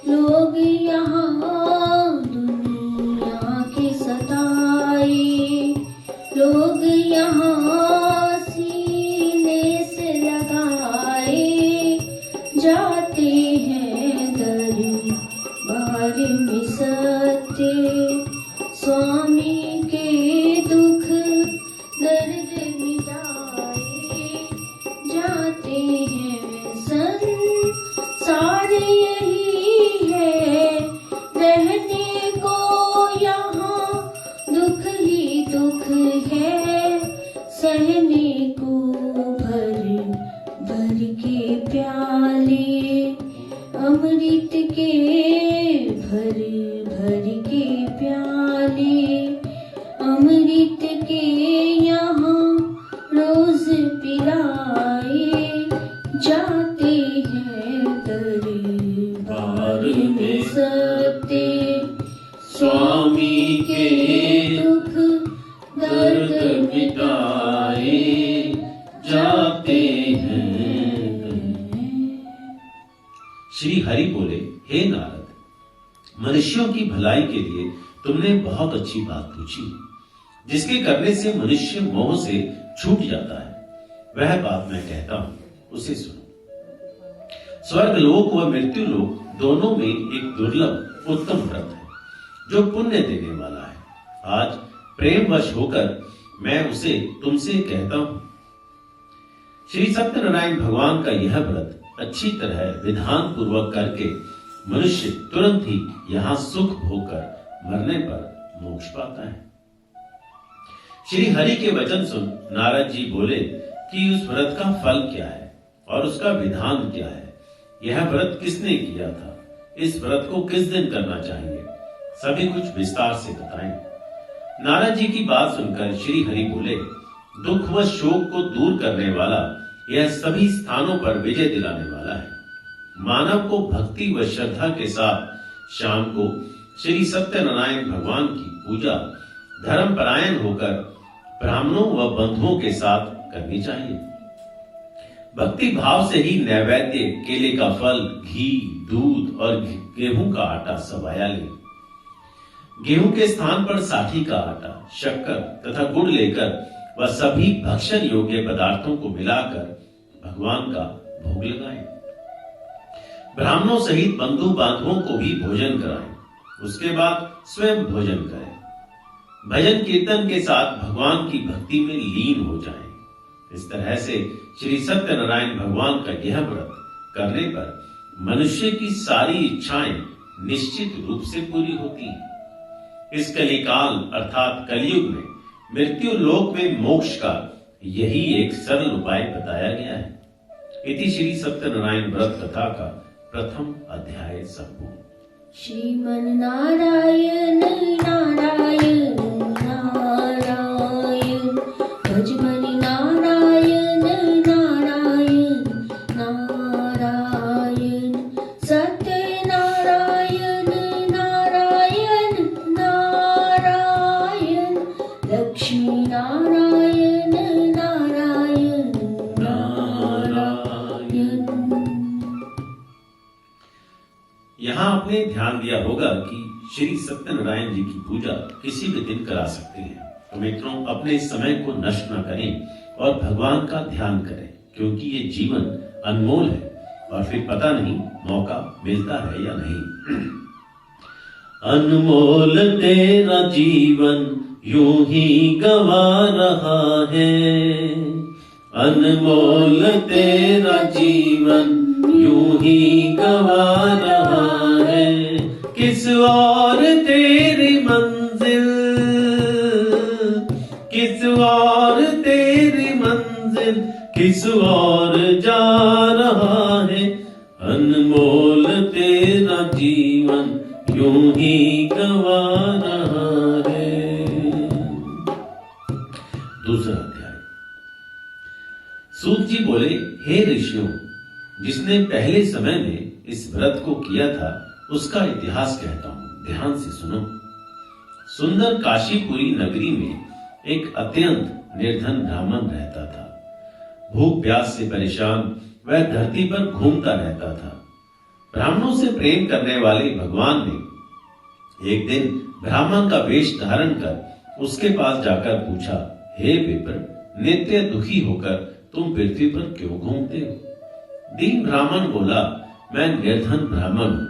लोग यहाँ, दुनिया के सताए लोग यहाँ सीने से लगाए जाते हैं। दरबार में सत्य स्वामी के दुख दर्द मिटाए जाते हैं। संसार यही है, रहने को यहाँ दुख ही दुख है। सहने को भर भर के प्याले अमृत के, भर भर के प्याले अमृत के यहाँ रोज पिलाए जाते हैं। दरबार में सत्य स्वामी के दुख दर्द मिटाए जाते हैं। श्री हरि बोले, हे नारद, मनुष्यों की भलाई के लिए तुमने बहुत अच्छी बात पूछी। जिसके करने से मनुष्य मोह से छूट जाता है, वह बात मैं कहता हूं, उसे सुनो। स्वर्ग लोक व मृत्यु लोक दोनों में एक दुर्लभ उत्तम व्रत है जो पुण्य देने वाला है। आज प्रेमवश होकर मैं उसे तुमसे कहता हूं। श्री सत्यनारायण भगवान का यह व्रत अच्छी तरह विधान पूर्वक करके मनुष्य तुरंत ही यहाँ सुख भोगकर मरने पर मोक्ष पाता है। श्री हरि के वचन सुन नारद जी बोले कि उस व्रत का फल क्या है और उसका विधान क्या है? यह व्रत किसने किया था? इस व्रत को किस दिन करना चाहिए? सभी कुछ विस्तार से बताएं। नारद जी की बात सुनकर श्री हरि बोले, दुख व शोक को दूर करने वाला, यह सभी स्थानों पर विजय दिलाने वाला है। मानव को भक्ति व श्रद्धा के साथ शाम को श्री सत्यनारायण भगवान की पूजा धर्म परायण होकर ब्राह्मणों व बंधुओं के साथ करनी चाहिए। भक्ति भाव से ही नैवेद्य, केले का फल, घी, दूध और गेहूं का आटा सवाया ले। गेहूं के स्थान पर साठी का आटा, शक्कर तथा गुड़ लेकर वह सभी भक्षण योग्य पदार्थों को मिलाकर भगवान का भोग लगाएं। ब्राह्मणों सहित बंधु बांधवों को भी भोजन कराएं। उसके बाद स्वयं भोजन करें। भजन कीर्तन के साथ भगवान की भक्ति में लीन हो जाएं। इस तरह से श्री सत्यनारायण भगवान का यह व्रत करने पर मनुष्य की सारी इच्छाएं निश्चित रूप से पूरी होती हैं। इस कलिकाल अर्थात कलयुग में मृत्यु लोक में मोक्ष का यही एक सरल उपाय बताया गया है। इति श्री सत्यनारायण व्रत कथा का प्रथम अध्याय संपूर्ण। श्रीमन नारायण नारायण नारायण भजमनि नारायण नारायण नारायण सत्य नारायण नारायण नारायण लक्ष्मी नारायण नारायण नारायण। यहाँ आपने ध्यान दिया होगा कि श्री सत्यनारायण जी की पूजा किसी भी दिन करा सकते हैं। तो मित्रों, अपने समय को नष्ट न करें और भगवान का ध्यान करें, क्योंकि ये जीवन अनमोल है और फिर पता नहीं मौका मिलता है या नहीं। अनमोल तेरा जीवन यूं ही गवा रहा है, अनमोल तेरा जीवन यूं ही गवा रहा है। किस और तेरी मंजिल, किस और तेरी मंजिल, किस और जा रहा है। अनमोल तेरा जीवन यूं ही गवा रहा है। दूसरा अध्याय। सूत जी बोले, हे ऋषियों, जिसने पहले समय में इस व्रत को किया था उसका इतिहास कहता हूं, ध्यान से सुनो। सुंदर काशीपुरी नगरी में एक अत्यंत निर्धन ब्राह्मण रहता था। भूख प्यास से परेशान वह धरती पर घूमता रहता था। ब्राह्मणों से प्रेम करने वाले भगवान ने एक दिन ब्राह्मण का वेश धारण कर उसके पास जाकर पूछा, हे विप्र, नित्य दुखी होकर तुम पृथ्वी पर क्यों घूमते हो? दीन ब्राह्मण बोला, मैं निर्धन ब्राह्मण हूं,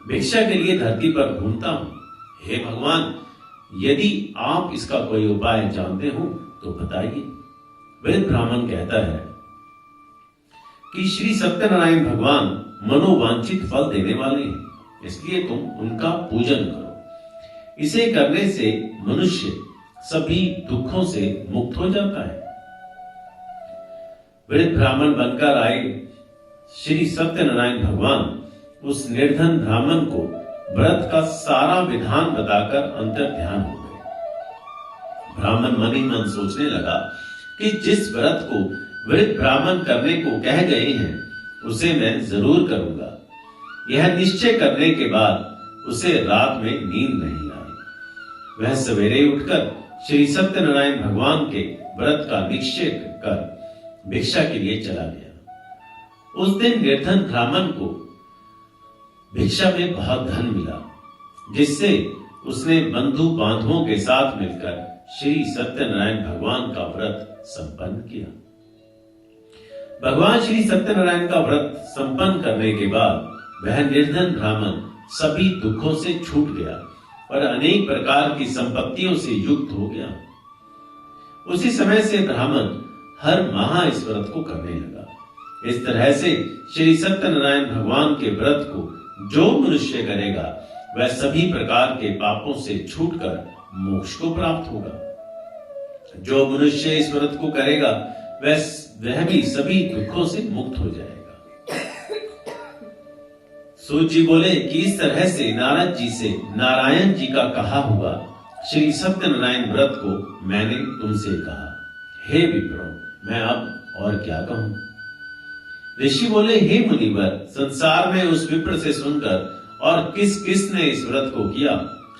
भिक्षा के लिए धरती पर घूमता हूं। हे भगवान, यदि आप इसका कोई उपाय जानते हो तो बताइए। वृद्ध ब्राह्मण कहता है कि श्री सत्यनारायण भगवान मनोवांछित फल देने वाले हैं, इसलिए तुम उनका पूजन करो। इसे करने से मनुष्य सभी दुखों से मुक्त हो जाता है। वृद्ध ब्राह्मण बनकर आए श्री सत्यनारायण भगवान उस निर्धन ब्राह्मण को व्रत का सारा विधान बताकर अंतर ध्यान हो गए। ब्राह्मण मन ही मन सोचने लगा कि जिस व्रत को वृद्ध ब्राह्मण करने को कह गए हैं उसे मैं जरूर करूंगा। यह निश्चय करने के बाद उसे रात में नींद नहीं आई। वह सवेरे उठकर श्री सत्यनारायण भगवान के व्रत का निश्चय कर भिक्षा के लिए चला गया। उस दिन निर्धन ब्राह्मण को भिक्षा में बहुत धन मिला, जिससे उसने बंधु बांधवों के साथ मिलकर श्री सत्यनारायण भगवान का व्रत संपन्न किया। भगवान श्री सत्यनारायण का व्रत संपन्न करने के बाद वह निर्धन ब्राह्मण सभी दुखों से छूट गया और अनेक प्रकार की संपत्तियों से युक्त हो गया। उसी समय से ब्राह्मण हर माह इस व्रत को करने लगा। इस तरह से श्री सत्यनारायण भगवान के व्रत को जो मनुष्य करेगा वह सभी प्रकार के पापों से छूटकर मोक्ष को प्राप्त होगा। जो मनुष्य इस व्रत को करेगा वह भी सभी दुखों से मुक्त हो जाएगा। सूत जी बोले कि इस तरह से नारद जी से नारायण जी का कहा हुआ श्री सत्यनारायण व्रत को मैंने तुमसे कहा। हे विप्रो, मैं अब और क्या कहूं? ऋषि बोले, हे मुनिवर, संसार में उस विप्र से सुनकर और किस किस ने इस व्रत को किया,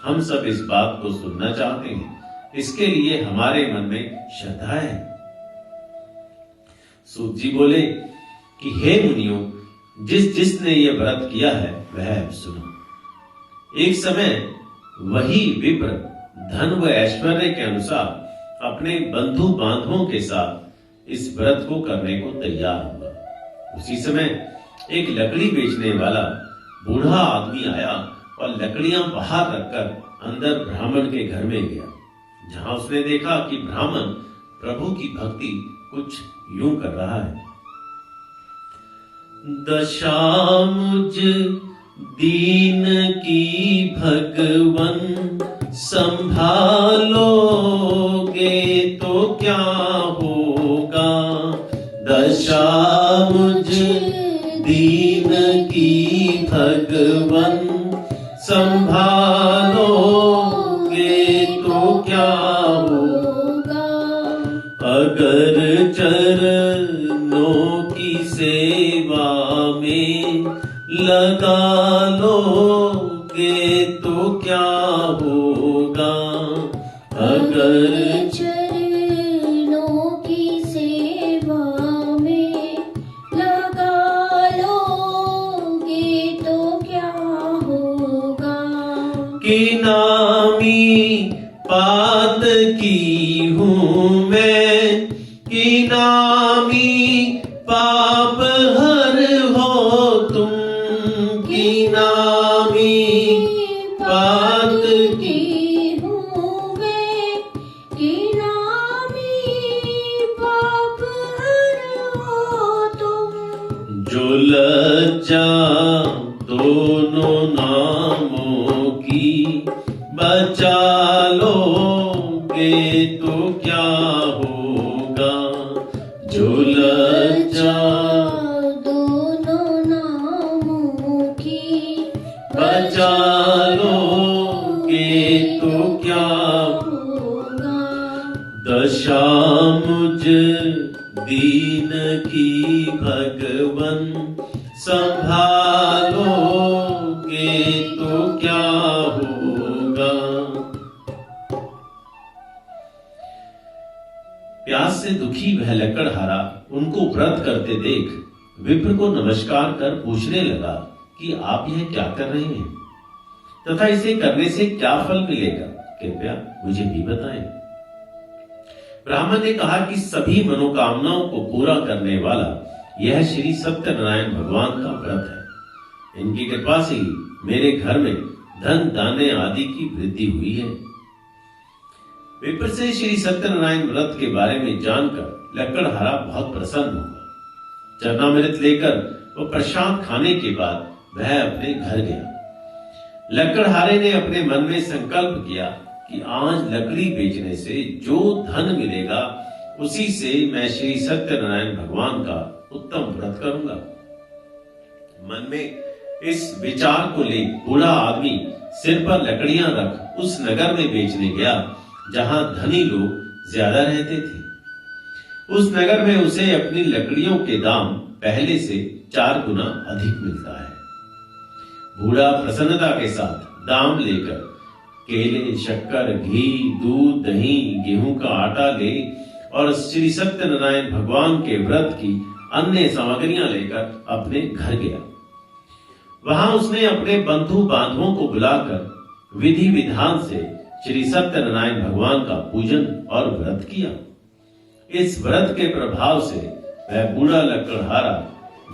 हम सब इस बात को सुनना चाहते हैं। इसके लिए हमारे मन में श्रद्धा है। सूत जी बोले कि हे मुनियों, जिसने ये व्रत किया है वह अब सुनो। एक समय वही विप्र धन व ऐश्वर्य के अनुसार अपने बंधु बांधवों के साथ इस व्रत को करने को तैयार हुआ। उसी समय एक लकड़ी बेचने वाला बूढ़ा आदमी आया और लकड़ियां बाहर रखकर अंदर ब्राह्मण के घर में गया, जहां उसने देखा कि ब्राह्मण प्रभु की भक्ति कुछ यूं कर रहा है। दशा मुझ दीन की भगवन संभालोगे तो क्या होगा। दशा मुझ दीन की भगवन संभालोगे तो क्या होगा। अगर चरणों की सेवा में लगा लोगे तो क्या होगा। अगर चरणों की सेवा में लगा लोगे तो क्या होगा। कि नामी पात की हूँ मैं, कि नामी पाप हर हो तुम। कि नामी पात की हूँ मैं, कि नामी पाप हर हो तुम। जो लज्जा दोनों नामों की बचा लोगे तो क्या होगा। जो लज्जा दोनों नामों की बचा लोगे तो क्या होगा। दशा मुझ दीन की भगवन संभालोगे तो क्या होगा। प्यास से दुखी वह लकड़हारा उनको व्रत करते देख विप्र को नमस्कार कर पूछने लगा कि आप यह क्या कर रहे हैं तथा इसे करने से क्या फल मिलेगा, कृपया मुझे भी बताएं। ब्राह्मण ने कहा कि सभी मनोकामनाओं को पूरा करने वाला यह श्री सत्यनारायण भगवान का व्रत है। इनकी कृपा से ही मेरे घर में धन दाने आदि की वृद्धि हुई है। विप्र से श्री सत्यनारायण व्रत के बारे में जानकर लकड़हारा बहुत प्रसन्न हुआ। चरणामृत लेकर वो प्रसाद खाने के बाद वह अपने घर गया। लकड़हारे ने अपने मन में संकल्प किया कि आज लकड़ी बेचने से जो धन मिलेगा उसी से मैं श्री सत्यनारायण भगवान का उत्तम व्रत करूंगा। मन में इस विचार को ले बूढ़ा आदमी सिर पर लकड़ियां रख उस नगर में बेचने गया जहां धनी लोग ज्यादा रहते थे। उस नगर में उसे अपनी लकड़ियों के दाम पहले से 4 गुना अधिक मिलता है। बूढ़ा प्रसन्नता के साथ दाम लेकर केले, शक्कर, घी, दूध, दही, गेहूं का आटा ले और श्री सत्यनारायण भगवान के व्रत की अन्य सामग्रियां लेकर अपने घर गया। वहां उसने अपने बंधु बांधवों को बुलाकर विधि विधान से श्री सत्यनारायण भगवान का पूजन और व्रत किया। इस व्रत के प्रभाव से वह बूढ़ा लकड़हारा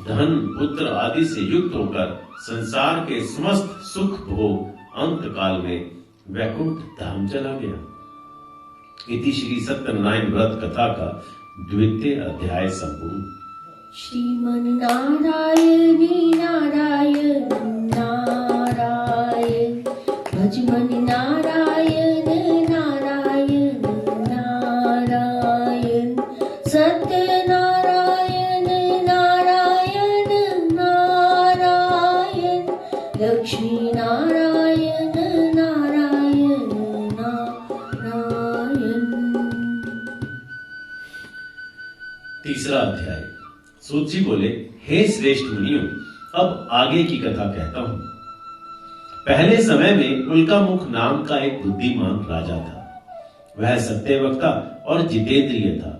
धन, पुत्र आदि से युक्त होकर संसार के समस्त सुख भोग अंत काल में वैकुंठ धाम चला गया। इति श्री सत्यनारायण व्रत कथा का 2वां अध्याय संपूर्ण। श्रीमन नारायणी नारायण नारायण, भजमन नारायण नारायण नारायण, सत्यनारायण नारायण नारायण, लक्ष्मी नारायण नारायण नारायण। तीसरा अध्याय। सूत जी बोले, हे श्रेष्ठ मुनियों, अब आगे की कथा कहता हूं। पहले समय में उल्कामुख नाम का एक बुद्धिमान राजा था। वह सत्यवक्ता और जितेंद्रिय था।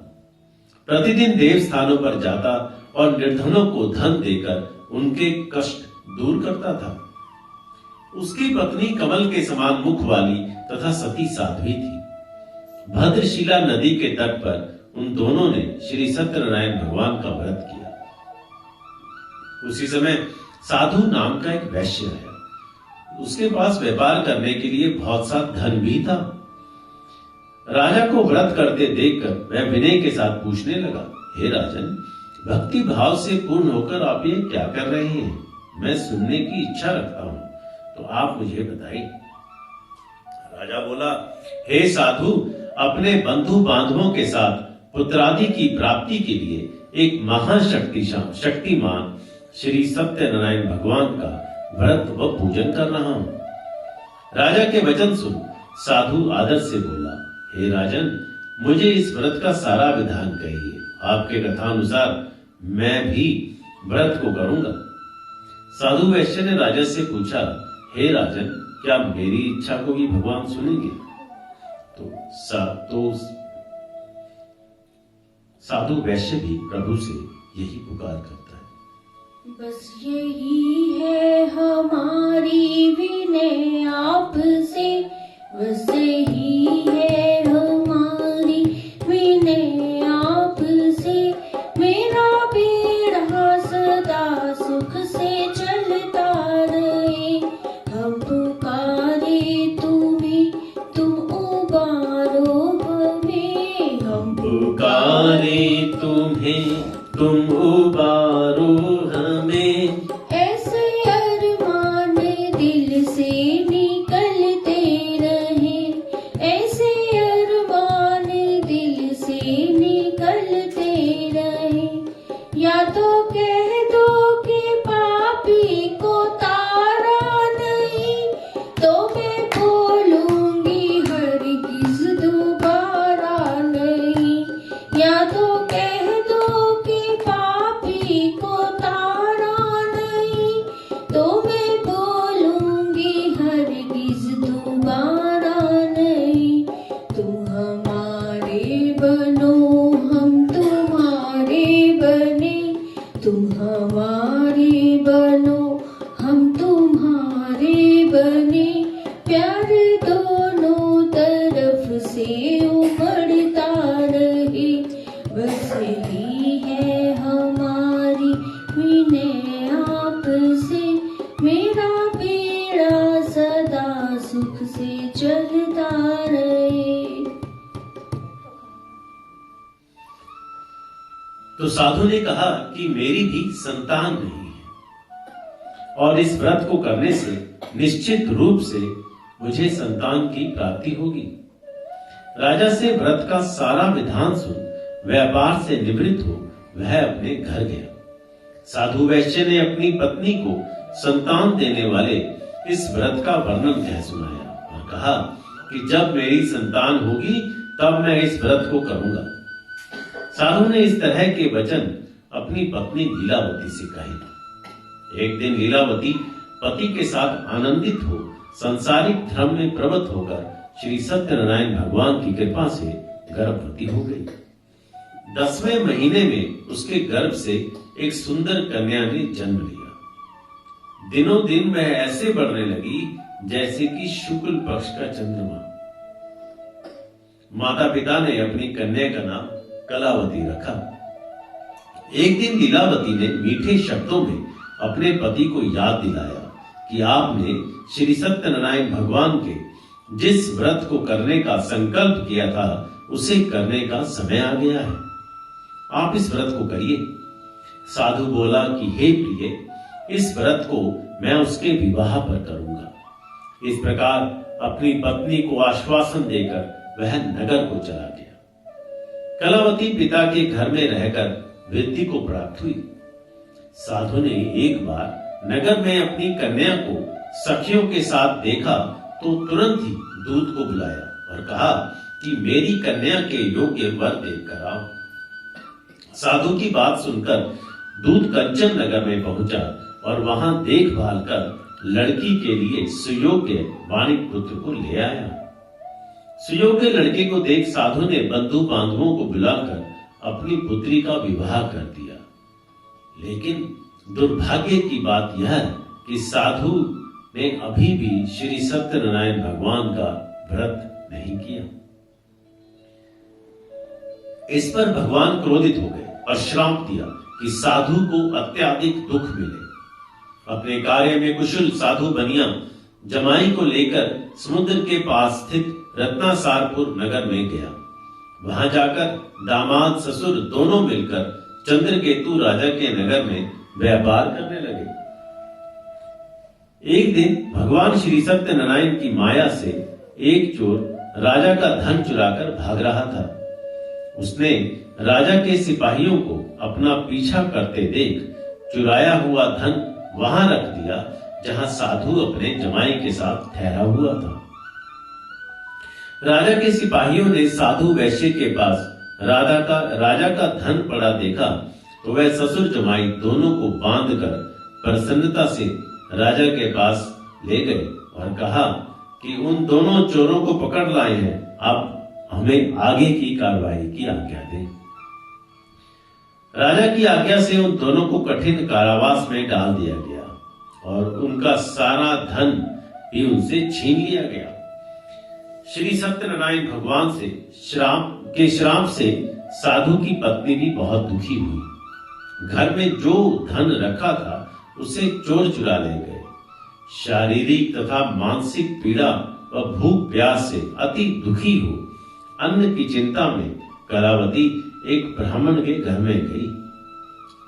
प्रतिदिन देव स्थानों पर जाता और निर्धनों को धन देकर उनके कष्ट दूर करता था। उसकी पत्नी कमल के समान मुख वाली तथा सती साध्वी थी। भद्रशिला नदी के तट पर उन दोनों ने श्री सत्यनारायण भगवान का व्रत किया। उसी समय साधु नाम का एक वैश्य आया। उसके पास व्यापार करने के लिए बहुत सा धन भी था। राजा को व्रत करते देखकर वह विनय के साथ पूछने लगा, हे राजन, भक्ति भाव से पूर्ण होकर आप ये क्या कर रहे हैं? मैं सुनने की इच्छा रखता हूं, तो आप मुझे बताइए। राजा बोला, हे साधु, अपने बंधु बांधवों के साथ पुत्रादि की प्राप्ति के लिए एक महाशक्तिमान श्री सत्यनारायण भगवान का व्रत व पूजन कर रहा हूं। राजा के वचन सुन साधु आदर से बोला, हे राजन, मुझे इस व्रत का सारा विधान कहिए। आपके कथानुसार मैं भी व्रत को करूंगा। साधु वैश्य ने राजा से पूछा, हे राजन, क्या मेरी इच्छा को भी भगवान सुनेंगे? तो साधु वैश्य भी प्रभु से यही पुकार करता है। बस यही है हमारी विनय आपसे, बस यही है हमारी विनय आपसे। मेरा बेड़ा सदा सुख से चलता रहे। हम पुकारे तुम्हें, तुम उबारो हमें। हम पुकारे तुम्हें, तुम उबारो हमें। ऐसे अरमान दिल से निकलते रहे, ऐसे अरमान दिल से निकलते रहे। या तो कह दो कि पापी को तारा नहीं, तो मैं बोलूंगी हरगिज दोबारा नहीं। या तो कह दो कि पापी को तारा नहीं, तो मैं बोलूंगी हरगिज दोबारा नहीं। तुम हमारे बनो, हम तुम्हारे बने। तुम हमारे बनो, हम तुम्हारे बने। प्यार दोनों तरफ से उमड़ता रहे। बस यही है हमारी विनय आपसे। मेरा बेड़ा सदा सुख से चलता रहे। तो साधु ने कहा कि मेरी भी संतान नहीं है और इस व्रत को करने से निश्चित रूप से मुझे संतान की प्राप्ति होगी। राजा से व्रत का सारा विधान सुन व्यापार से निवृत्त हो वह अपने घर गया। साधु वैश्य ने अपनी पत्नी को संतान देने वाले इस व्रत का वर्णन कह सुनाया और कहा कि जब मेरी संतान होगी तब मैं इस व्रत को करूंगा। साधु ने इस तरह के वचन अपनी पत्नी लीलावती से कहे। एक दिन लीलावती पति के साथ आनंदित हो सांसारिक धर्म में प्रवृत्त होकर श्री सत्यनारायण भगवान की कृपा से गर्भवती हो गई। 10वें महीने में उसके गर्भ से एक सुंदर कन्या ने जन्म लिया। दिनों दिन वह ऐसे बढ़ने लगी जैसे कि शुक्ल पक्ष का चंद्रमा। माता पिता ने अपनी कन्या का नाम कलावती रखा। एक दिन लीलावती ने मीठे शब्दों में अपने पति को याद दिलाया कि आपने श्री सत्यनारायण भगवान के जिस व्रत को करने का संकल्प किया था उसे करने का समय आ गया है। आप इस व्रत को करिए। साधु बोला कि हे प्रिय, इस व्रत को मैं उसके विवाह पर करूंगा। इस प्रकार अपनी पत्नी को आश्वासन देकर वह नगर को चला गया। कलावती पिता के घर में रहकर वृद्धि को प्राप्त हुई। साधु ने एक बार नगर में अपनी कन्या को सखियों के साथ देखा तो तुरंत ही दूत को बुलाया और कहा कि मेरी कन्या के योग्य वर देखकर आओ। साधु की बात सुनकर दूत कंचन नगर में पहुंचा और वहां देखभाल कर लड़की के लिए सुयोग्य वाणिक पुत्र को ले आया। सुयोग्य लड़के को देख साधु ने बंधु बांधवों को बुलाकर अपनी पुत्री का विवाह कर दिया। लेकिन दुर्भाग्य की बात यह है कि साधु ने अभी भी श्री सत्यनारायण भगवान का व्रत नहीं किया। इस पर भगवान क्रोधित हो गए और श्राप दिया कि साधु को अत्यधिक दुख मिले। अपने कार्य में कुशल साधु बनिया जमाई को लेकर समुद्र के पास स्थित रत्नासारपुर नगर में गया। वहां जाकर दामाद ससुर दोनों मिलकर चंद्रकेतु राजा के नगर में व्यापार करने लगे। एक दिन भगवान श्री सत्यनारायण की माया से एक चोर राजा का धन चुराकर भाग रहा था। उसने राजा के सिपाहियों को अपना पीछा करते देख चुराया हुआ धन वहां रख दिया जहां साधु अपने जमाई के साथ ठहरा हुआ था। राजा के सिपाहियों ने साधु वैश्य के पास राजा का धन पड़ा देखा तो वह ससुर जमाई दोनों को बांधकर प्रसन्नता से राजा के पास ले गए और कहा कि उन दोनों चोरों को पकड़ लाए हैं, अब हमें आगे की कार्रवाई की आज्ञा दें। राजा की आज्ञा से उन दोनों को कठिन कारावास में डाल दिया गया और उनका सारा धन भी उनसे छीन लिया गया। श्री सत्यनारायण भगवान से श्राप से साधु की पत्नी भी बहुत दुखी हुई। घर में जो धन रखा था उसे चोर चुरा ले गए। शारीरिक तथा मानसिक पीड़ा व भूख प्यास से अति दुखी हो अन्न की चिंता में कलावती एक ब्राह्मण के घर में गई।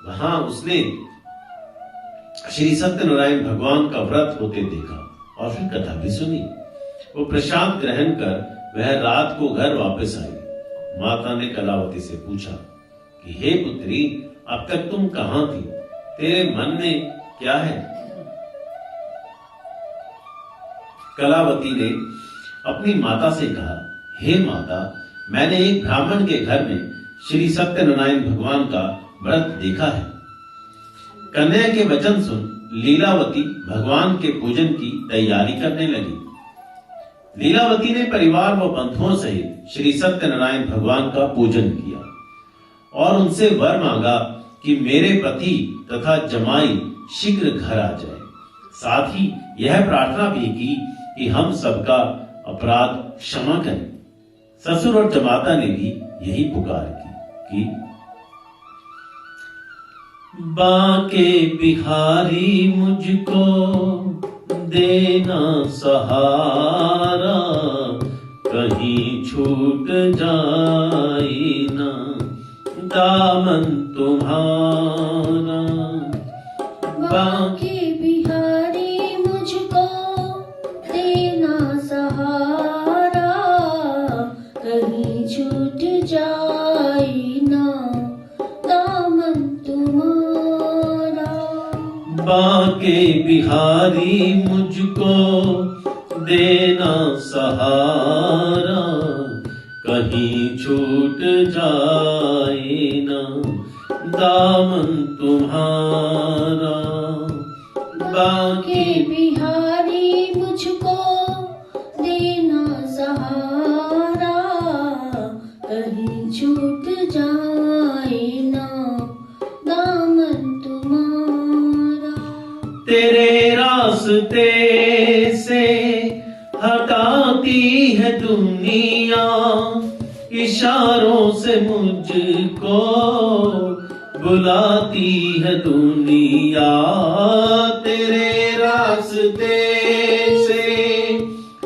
वहां उसने श्री सत्यनारायण भगवान का व्रत होते देखा और फिर कथा भी सुनी। वो प्रसाद ग्रहण कर वह रात को घर वापस आई। माता ने कलावती से पूछा कि हे पुत्री, अब तक तुम कहां थी? तेरे मन में क्या है? कलावती ने अपनी माता से कहा, हे माता, मैंने एक ब्राह्मण के घर में श्री सत्यनारायण भगवान का व्रत देखा है। कन्या के वचन सुन लीलावती भगवान के पूजन की तैयारी करने लगी। लीलावती ने परिवार व बंधुओं सहित श्री सत्यनारायण भगवान का पूजन किया और उनसे वर मांगा कि मेरे पति तथा जमाई शीघ्र घर आ जाए। साथ ही यह प्रार्थना भी की कि हम सबका अपराध क्षमा करें। ससुर और जमाता ने भी यही पुकार की बाके बिहारी मुझको देना सहारा, कहीं छूट जाए ना दामन तुम्हारा। बाके बिहारी मुझको देना सहारा, कहीं छूट जाए ना दामन तुम्हारा। बाके बिहारी मुझको देना सहारा, कहीं छूट जाए ना दामन तुम्हारा। बाके बिहारी मुझको देना सहारा, कहीं छूट जाए ना दामन तुम्हारा। तेरे रास्ते से हटाती है दुनिया, इशारों से मुझको बुलाती है दुनिया। तेरे रास्ते से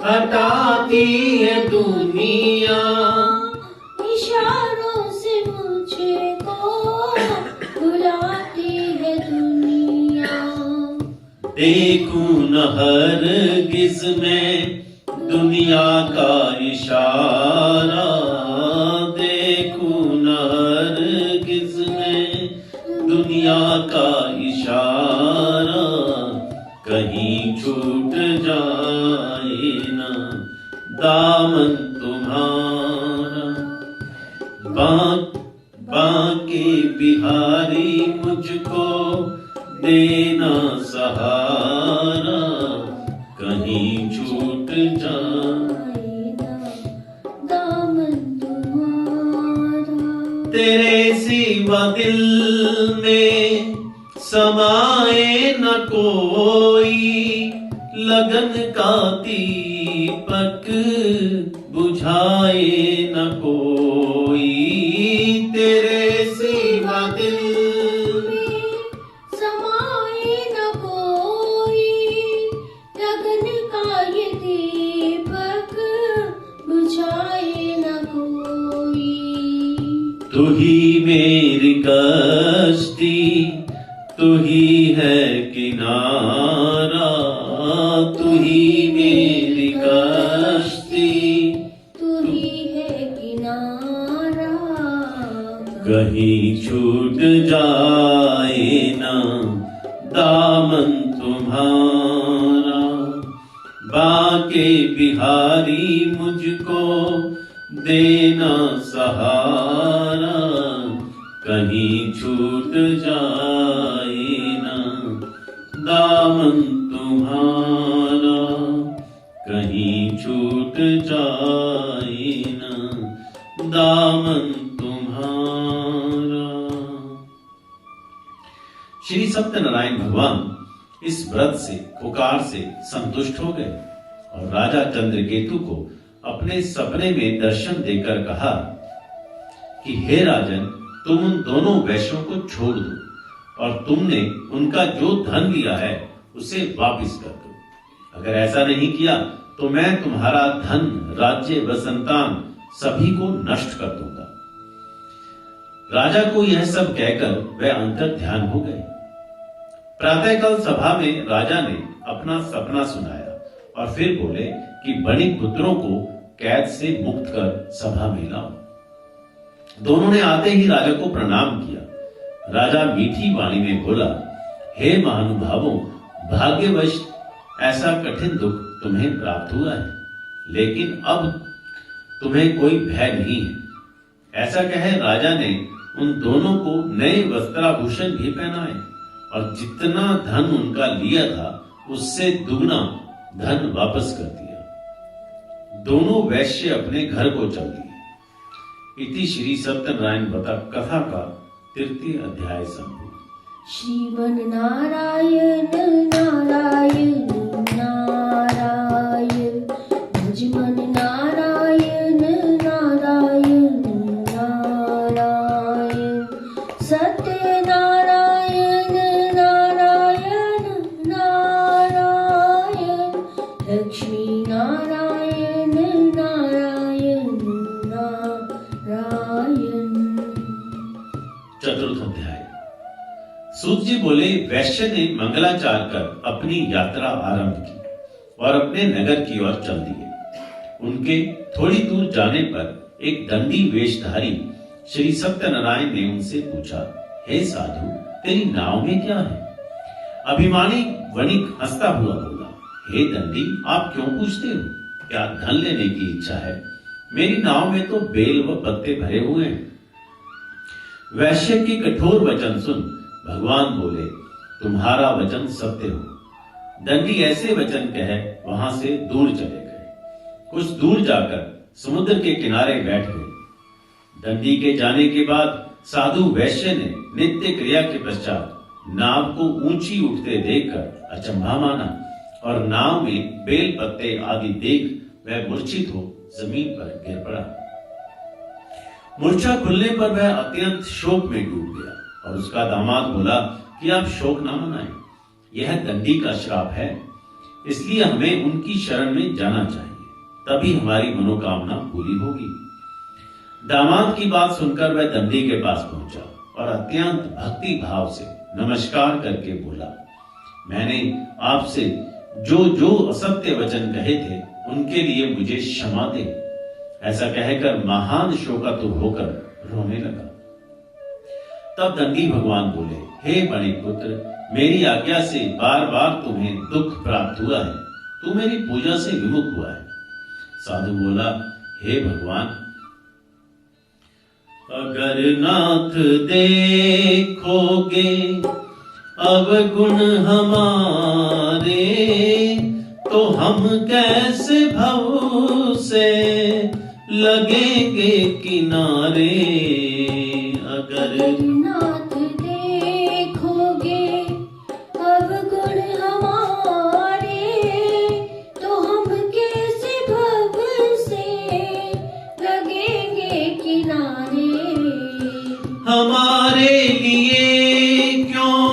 हटाती है दुनिया, इशारों से मुझको बुलाती है दुनिया। देखूं न हरगिज़ में दुनिया का इशारा, देखूं न हरगिज़ में दुनिया का इशारा, कहीं छूट जाए ना दामन तुम्हारा। बाके बिहारी मुझको देना सहारा, कहीं छूट जाए दामन तुम्हारा। तेरे सिवा दिल में समाए न कोई, लगन का दीपक बुझाए न कोई, तेरे सिवा दिल में समाए न कोई, लगन का ये दीपक बुझाए न कोई। तू ही मेरी कश्ती, तू ही है किनारा, तू ही मेरी कश्ती, तू ही है किनारा। कहीं छूट जाए ना दामन तुम्हारा, बाके बिहारी मुझको देना सहारा, कहीं छूट जाए ना दामन तुम्हारा, कहीं छूट जाए ना दामन तुम्हारा। श्री सत्यनारायण भगवान इस व्रत से पुकार से संतुष्ट हो गए और राजा चंद्रकेतु को अपने सपने में दर्शन देकर कहा कि हे राजन, तुम उन दोनों वैश्यों को छोड़ दो और तुमने उनका जो धन लिया है उसे वापस कर दो। अगर ऐसा नहीं किया तो मैं तुम्हारा धन, राज्य व संतान सभी को नष्ट कर दूंगा। राजा को यह सब कहकर वह अंतर ध्यान हो गए। प्रातःकाल सभा में राजा ने अपना सपना सुनाया और फिर बोले कि बणिक पुत्रों को कैद से मुक्त कर सभा में लाओ। दोनों ने आते ही राजा को प्रणाम किया। राजा मीठी वाणी में बोला, हे महानुभावों, भाग्यवश ऐसा कठिन दुख तुम्हें प्राप्त हुआ है, लेकिन अब तुम्हें कोई भय नहीं है। ऐसा कहे राजा ने उन दोनों को नए वस्त्राभूषण भी पहनाए और जितना धन उनका लिया था उससे दुगना धन वापस कर दिया। दोनों वैश्य अपने घर को चल दिए। इति श्री सत्यनारायण व्रत कथा का 3 अध्याय संपूर्ण। श्रीमन नारायण नारायण नारायण, भजमन नारायण नारायण नारायण, सत्य नारायण नारायण नारायण, लक्ष्मी नारायण नारायण नारायण। चतुर्थ अध्याय। सूत जी बोले, वैश्य ने मंगलाचार कर अपनी यात्रा आरंभ की और अपने नगर की ओर चल दिए। उनके थोड़ी दूर जाने पर एक दंडी वेशधारी श्री सत्यनारायण ने उनसे पूछा, हे साधु, तेरी नाव में क्या है? अभिमानी वणिक हंसता हुआ बोला, हे दंडी, आप क्यों पूछते हो? क्या धन लेने की इच्छा है? मेरी नाव में तो बेल व पत्ते भरे हुए हैं। वैश्य की कठोर वचन सुन भगवान बोले, तुम्हारा वचन सत्य हो। दंडी ऐसे वचन कह वहां से दूर चले गए। कुछ दूर जाकर समुद्र के किनारे बैठ गए। दंडी के जाने के बाद साधु वैश्य ने नित्य क्रिया के पश्चात नाव को ऊंची उठते देखकर अचंभा माना और नाव में बेल पत्ते आदि देख वह मूर्छित हो जमीन पर गिर पड़ा। मूर्छा खुलने पर वह अत्यंत शोक में डूब गया और उसका दामाद बोला कि आप शोक न मनाएं, यह दंडी का श्राप है, इसलिए हमें उनकी शरण में जाना चाहिए, तभी हमारी मनोकामना पूरी होगी। दामाद की बात सुनकर वह दंडी के पास पहुंचा और अत्यंत भक्ति भाव से नमस्कार करके बोला, मैंने आपसे जो जो असत्य वचन कहे थे उनके लिए मुझे क्षमा दे। ऐसा कहकर महान शोकातुर होकर रोने लगा। तब दंडी भगवान बोले, हे बणिक पुत्र, मेरी आज्ञा से बार बार तुम्हें दुख प्राप्त हुआ है, तू मेरी पूजा से विमुख हुआ है। साधु बोला, हे भगवान, अगर नाथ देखोगे अवगुण हमारे, तो हम कैसे भव से लगेंगे किनारे। अगर नाथ देखोगे अवगुण हमारे, तो हम कैसे भव से लगेंगे किनारे। हमारे लिए क्यों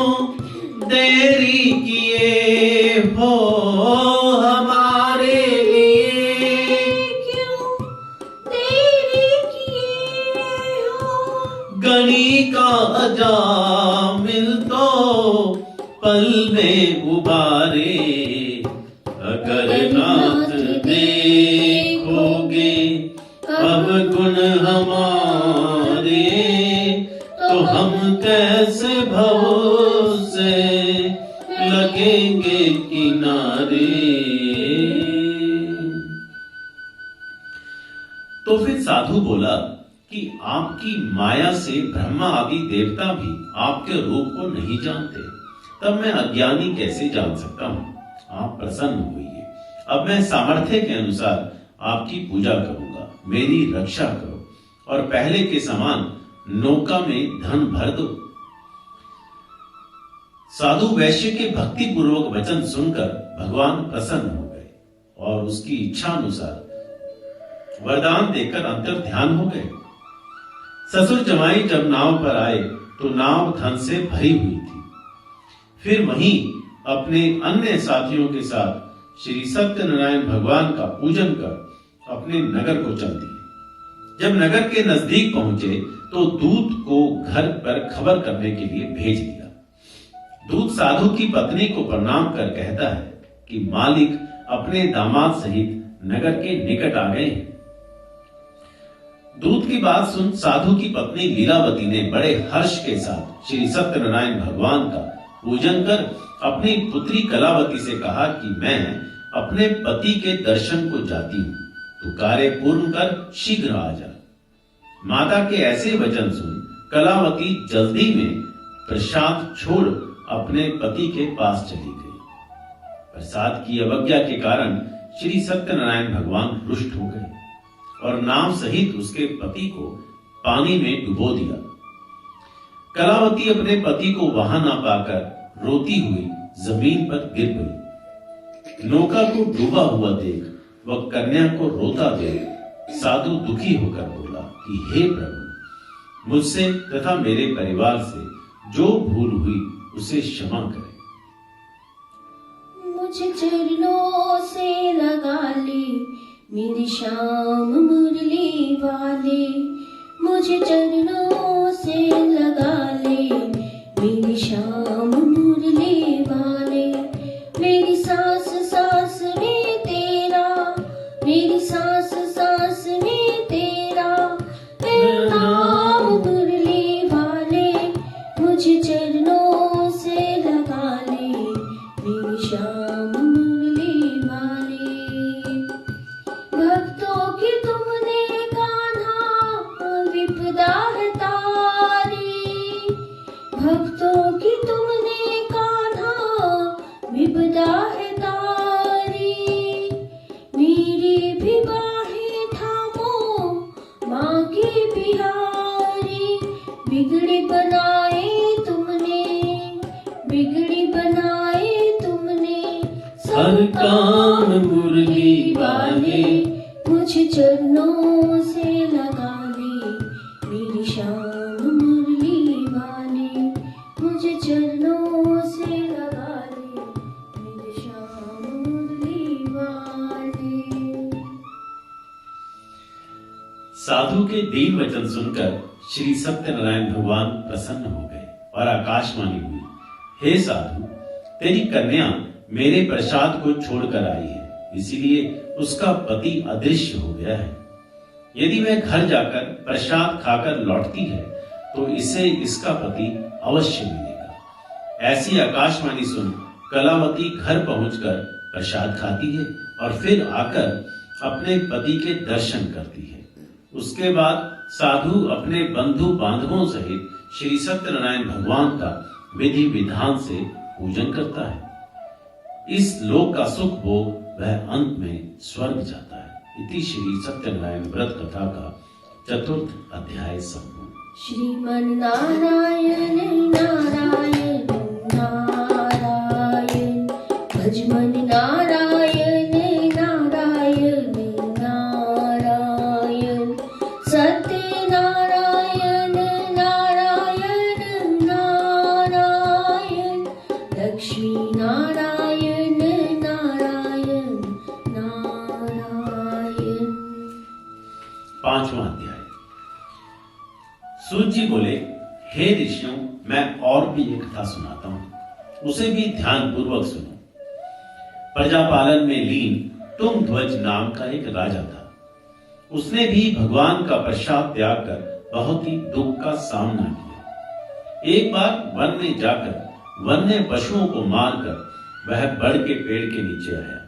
देरी किए हो, हमारे लिए क्यों देरी किए हो। गणी का अजामिल तो पल में उबारे। अगर नाथ देखोगे अब गुण हमारे, तो हम कैसे भव से लगेंगे किनारे। तो फिर साधु बोला कि आपकी माया से ब्रह्मा आदि देवता भी आपके रूप को नहीं जानते, तब मैं अज्ञानी कैसे जान सकता हूं। आप प्रसन्न होइए, अब मैं सामर्थ्य के अनुसार आपकी पूजा करूंगा, मेरी रक्षा करो और पहले के समान नौका में धन भर दो। साधु वैश्य के भक्ति पूर्वक वचन सुनकर भगवान प्रसन्न हो गए और उसकी इच्छा अनुसार वरदान देकर अंतर ध्यान हो गए। ससुर जमाई जब नाव पर आए तो नाव धन से भरी हुई थी। फिर वहीं अपने अन्य साथियों के साथ श्री सत्यनारायण भगवान का पूजन कर अपने नगर को चल दिए। जब नगर के नजदीक पहुंचे तो दूत को घर पर खबर करने के लिए भेज दिया। दूत साधु की पत्नी को प्रणाम कर कहता है कि मालिक अपने दामाद सहित नगर के निकट आ गए हैं। दूत की बात सुन साधु की पत्नी लीलावती ने बड़े हर्ष के साथ श्री सत्यनारायण भगवान का पूजन कर अपनी पुत्री कलावती से कहा कि मैं अपने पति के दर्शन को जाती हूँ, तू कार्य पूर्ण कर शीघ्र आ जा। माता के ऐसे वचन सुन कलावती जल्दी में प्रसाद छोड़ अपने पति के पास चली गई। प्रसाद की अवज्ञा के कारण श्री सत्यनारायण भगवान रुष्ट हो गए और नाव सहित उसके पति को पानी में डुबो दिया। कलावती अपने पति को वहां ना पाकर रोती हुई जमीन पर गिर गई। नौका को डूबा हुआ देख वह कन्या को रोता देख साधु दुखी होकर बोला कि हे प्रभु, मुझसे तथा मेरे परिवार से जो भूल हुई उसे क्षमा करें। मुझे चरणों से लगा ले मेरी श्याम मुरली वाले, मुझे चरणों से लगा ले मेरी श्याम मुरली वाले। मेरी सांस सांस में तेरा, मेरी सांस सांस में तेरा है नाम मुरली वाले, मुझे चरणों से लगा ले मेरी श्याम मुरली वाले। भक्तों की तुमने कान्हा विपदा है तारी, भक्तों की तुमने कान्हा विपदा है तारी। मेरी भी बाहें थामो माँ की बिहारी, बिगड़ी बनाए तुमने, बिगड़ी बनाए तुमने हर काम मुरली वाले, मुझे चरणों से लगा ले मेरी श्याम मुरली वाले, मुझे चरणों से लगा ले मेरी श्याम मुरली वाले। साधु के दीन वचन सुनकर श्री सत्यनारायण भगवान प्रसन्न हो गए और आकाशवाणी हुई, हे साधु, तेरी कन्या मेरे प्रसाद को छोड़कर आई है, इसीलिए उसका पति अदृश्य हो गया है। यदि वह घर जाकर प्रसाद खाकर लौटती है तो इसे इसका पति अवश्य मिलेगा। ऐसी आकाशवाणी सुन कलावती घर पहुंचकर प्रसाद खाती है और फिर आकर अपने पति के दर्शन करती है। उसके बाद साधु अपने बंधु बांधवों सहित श्री सत्यनारायण भगवान का विधि विधान से पूजन करता है। इस लोक का सुख भोग वह अंत में स्वर्ग जाता है। इति श्री सत्यनारायण व्रत कथा का 4th अध्याय संपूर्ण। श्रीमन्नारायण नारायण नारायण भजमन नारायण नारायण नारायण सत्यनारायण नारायण नारायण लक्ष्मी नारायण नारायण नारायण। 5वां अध्याय। सूत जी बोले, हे ऋषियों, मैं और भी एक कथा सुनाता हूं, उसे भी ध्यान पूर्वक सुनो। प्रजापालन में लीन तुंगध्वज नाम का एक राजा था। उसने भी भगवान का प्रसाद त्याग कर बहुत ही दुख का सामना किया। एक बार वन में जाकर वन्य पशुओं को मारकर वह बड़ के पेड़ के नीचे आया।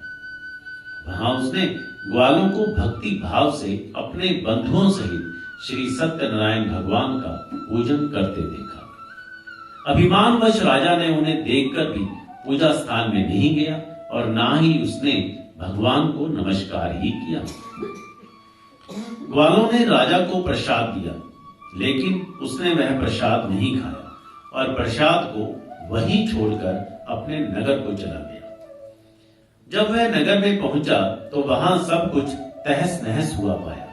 वहां उसने ग्वालों को भक्ति भाव से अपने बंधुओं सहित श्री सत्यनारायण भगवान का पूजन करते देखा। अभिमानवश राजा ने उन्हें देखकर भी पूजा स्थान में नहीं गया और ना ही उसने भगवान को नमस्कार ही किया। ग्वालों ने राजा को प्रसाद दिया, लेकिन उसने वह प्रसाद नहीं खाया और प्रसाद को वहीं छोड़कर अपने नगर को चला गया। जब वह नगर में पहुंचा तो वहां सब कुछ तहस नहस हुआ पाया।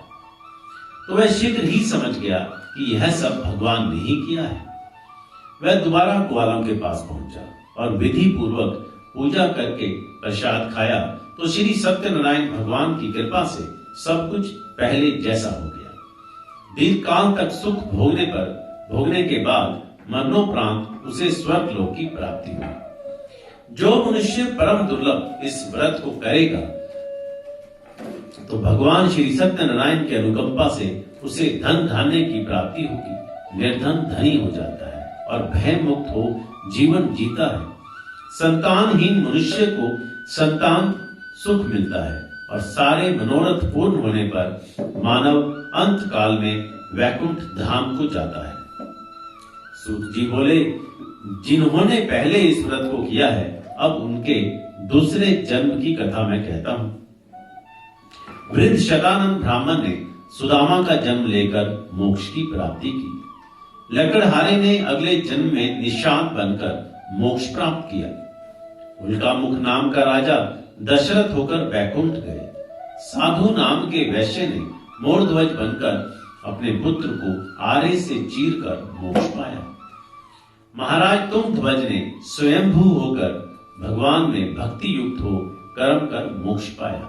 तो वह शीघ्र ही समझ गया कि यह सब भगवान ने ही किया है। वह दोबारा ग्वालों के पास पहुंचा और विधि पूर्वक पूजा करके प्रसाद खाया तो श्री सत्यनारायण भगवान की कृपा से सब कुछ पहले जैसा हो गया। दीर्घ काल तक सुख भोगने के बाद मरणोपरांत उसे स्वर्ग लोक की प्राप्ति हुई। जो मनुष्य परम दुर्लभ इस व्रत को करेगा तो भगवान श्री सत्यनारायण की अनुकंपा से उसे धन धान्य की प्राप्ति होगी, निर्धन धनी हो जाता है और भय मुक्त हो जीवन जीता है। संतानहीन मनुष्य को संतान सुख मिलता है और सारे मनोरथ पूर्ण होने पर मानव अंत काल में वैकुंठ धाम को जाता है। सूत जी बोले, जिन्होंने पहले इस व्रत को किया है, अब उनके दूसरे जन्म की कथा मैं कहता हूं। वृद्ध शतानंद ब्राह्मण ने सुदामा का जन्म लेकर मोक्ष की प्राप्ति की। लकड़हारे ने अगले जन्म में निशांत बनकर मोक्ष प्राप्त किया। उल्कामुख नाम का राजा दशरथ होकर वैकुंठ गए। साधु नाम के वैश्य ने मोरध्वज बनकर अपने पुत्र को आरे से चीरकर मोक्ष पाया। महाराज तुंगध्वज ने स्वयंभू होकर भगवान में भक्ति युक्त हो कर्म कर मोक्ष पाया।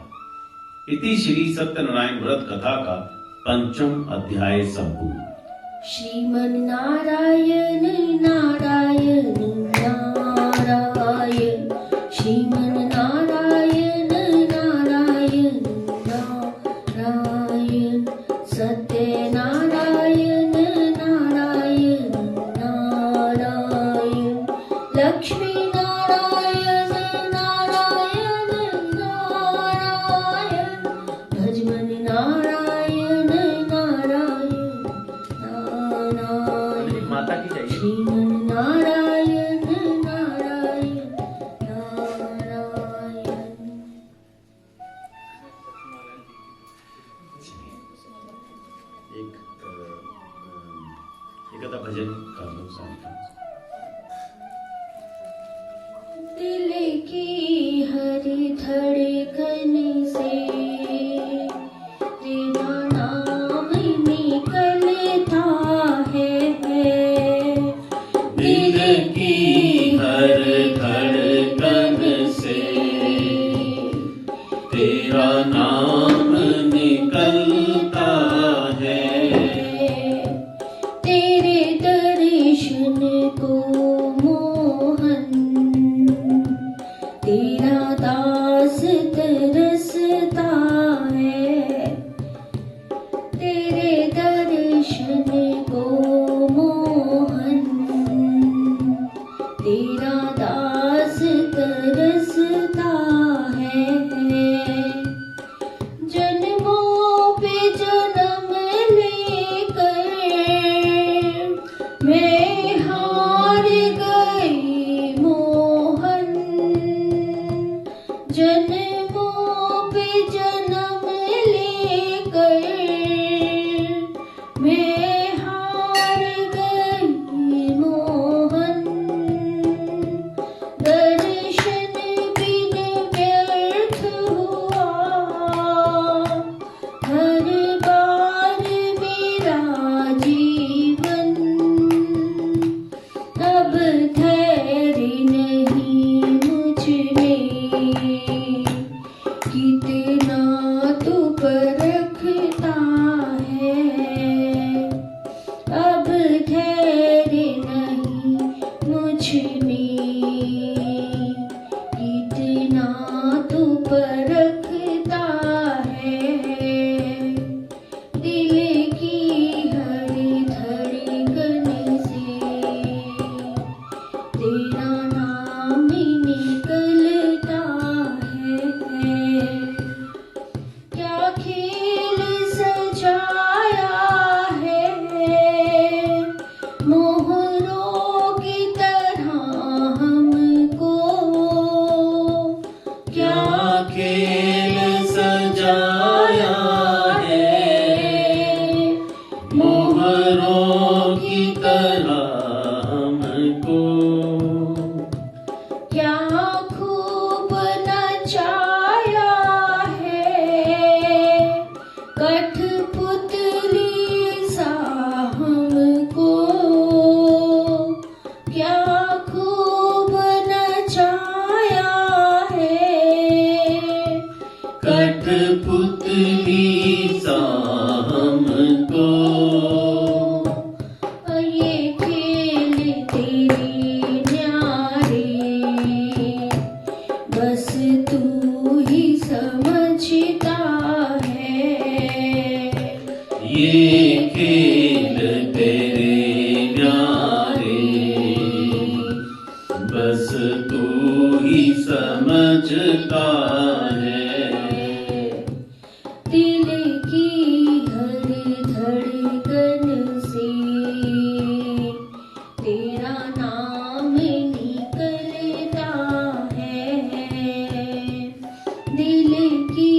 इति श्री सत्यनारायण व्रत कथा का 5वां अध्याय संपूर्ण। श्रीमन्नारायण नारायण नारायण श्रीमन्नारायण नारायण नारायण सत्यनारायण नारायण नारायण लक्ष्मी नारायण नारायण नारायण भजमन नारायण नारायण नारायण माता की जय। श्रीमन्नारायण नारायण नारायण। एक आधा भजन कर लो साथ। दिल की हर धड़कन से तेरा नाम निकलता है। दिल की हर धड़कन से तेरा नाम निकलता है। तेरे दर्शन को मोहन तेरा दास तरसता है। तेरे दर्शन को मोहन तेरा दास तरसता है। जन्मों पे जन्म लेकर मैं हार गई मोहन। जन्मों पे जन्म लेकर मैं हार रस तू ही समझता है। दिल की हर धड़कन से तेरा नाम निकलता है। दिल की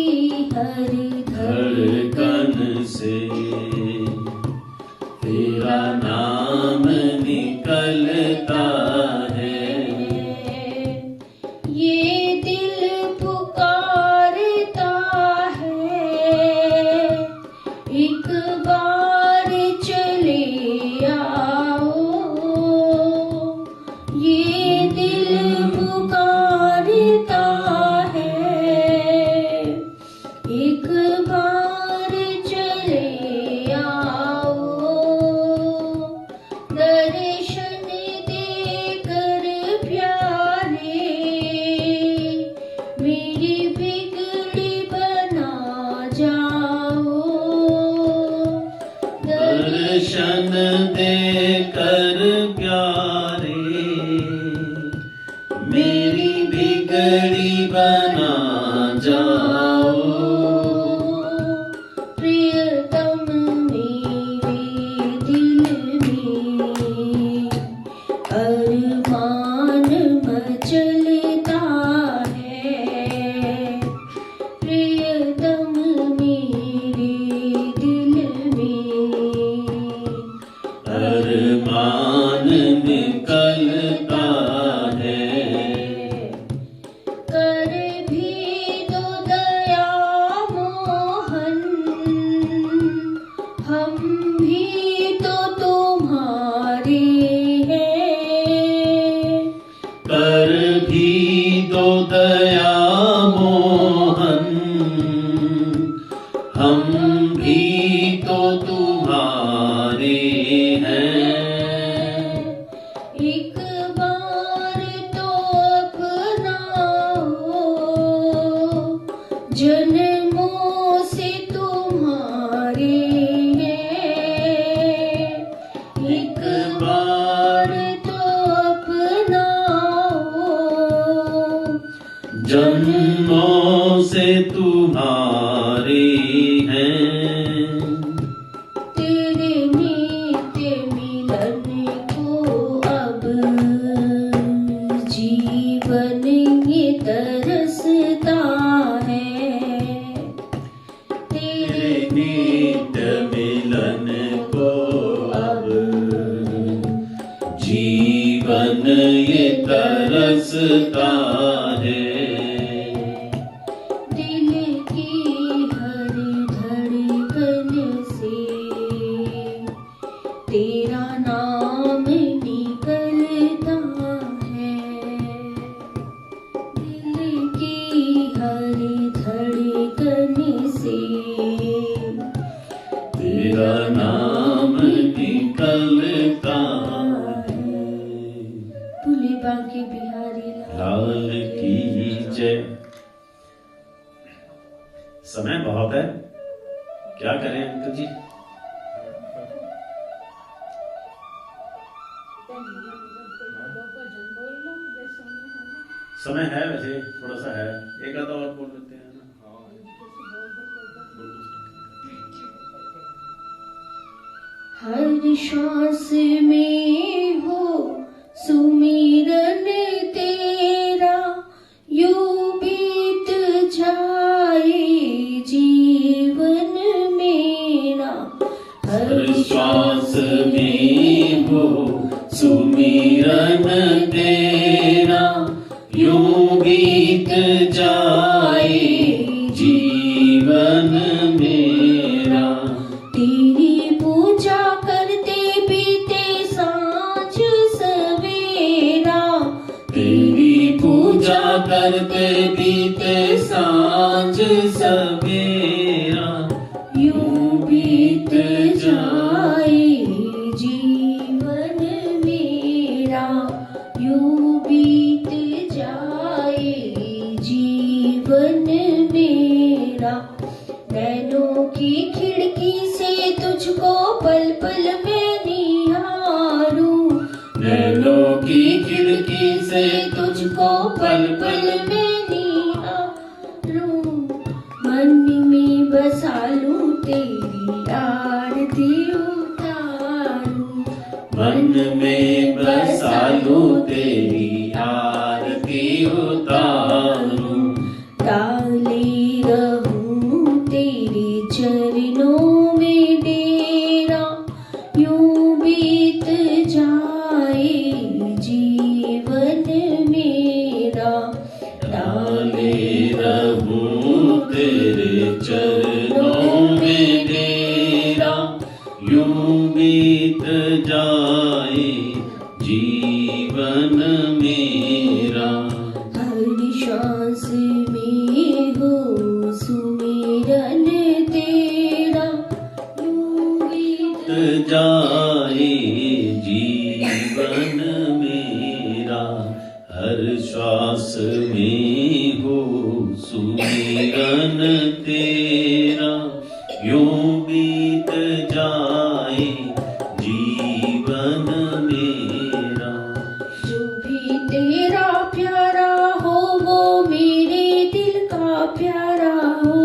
हर धड़कन से तेरा नाम निकलता है। ये दिल पुकारता है, एक बार चले आओ। ये दिल पुकारता है, एक बार चले आओ। दर्शन देकर प्यारे मेरी बिगड़ी बना जाओ। दर्शन देकर प्यारे मेरी बिगड़ी बना जाओ। प्रियतम मेरे दिल में अरमान मचलता है। प्रियतम मेरे दिल में अरमान निकलता है। कर भी दो दया मोहन, हम भी तो तुम्हारे हैं। कर भी दो दया मोहन, हम भी तो तुम्हारे हैं। एक बार तो अपनाओ, जन्मों से तुम्हारे हैं। एक बार तो अपनाओ, जन्मों से तुम्हारे हैं। तेरे नित्य मिलन को अब जीवन ये तरसता है। तेरे नित्य मिलन को अब जीवन ये तरसता है। दिल की हर धड़कन से तेरा नाम निकलता है। दिल की हर धड़कन से तेरा नाम निकलता है। भूले बांके बिहारी लाल की जय। समय बहुत है, क्या करें अंकल जी? समय है वैसे थोड़ा सा है, एक आधा और बोल लेते हैं ना। हर श्वास में हो सुमिरन तेरा, यूं बीत जाए जीवन मेरा। हर श्वास में हो सुमिरन तेरा, यूं बीत जाए जीवन मेरा। तेरी पूजा करते बीते सांझ सवेरा। तेरी पूजा करते बीते सांझ सवेरा, यूं बीत जाए जीवन मेरा। यूं बीत जाए जीवन मेरा। नैनों की खिड़की से तुझको पल पल में निहारूं। नैनों की खिड़की ही से तुझको पल पल में निहारूं, मन में बसा लूं तेरी आरती उतारूं, मन में बसा लूं तेरी आरती उतारूं, डाले रहूं तेरे चरणों में डेरा, यूं बीत जाए जीवन मेरा, डाले रहूं तेरे चरणों में डेरा, यूं बीत जाए जीवन मेरा। हर श्वास में हो सुमिरन तेरा, यूं बीत जाए जीवन मेरा, हर श्वास में हो सुमिरन तेरा, यूं बीत जाए जीवन मेरा। जो भी तेरा प्यारा हो वो मेरे दिल का प्यारा हो,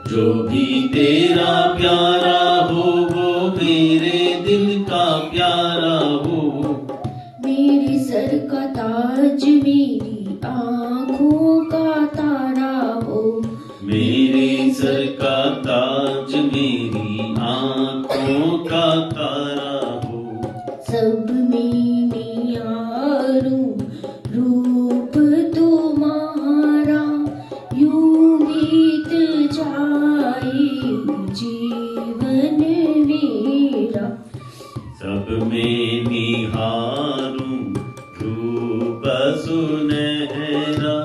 जो भी तेरा प्यारा हो वो मेरे दिल का प्यारा हो, मेरे सर का ताज मेरी आँखों का तारा हो, मेरे सर का ताज मेरी आँखों का तारा हो, सब में नियारूं रूप तुम्हारा, यूं बीत जाए जीवन मेरा, सब में निहारूं रूप सुनहरा,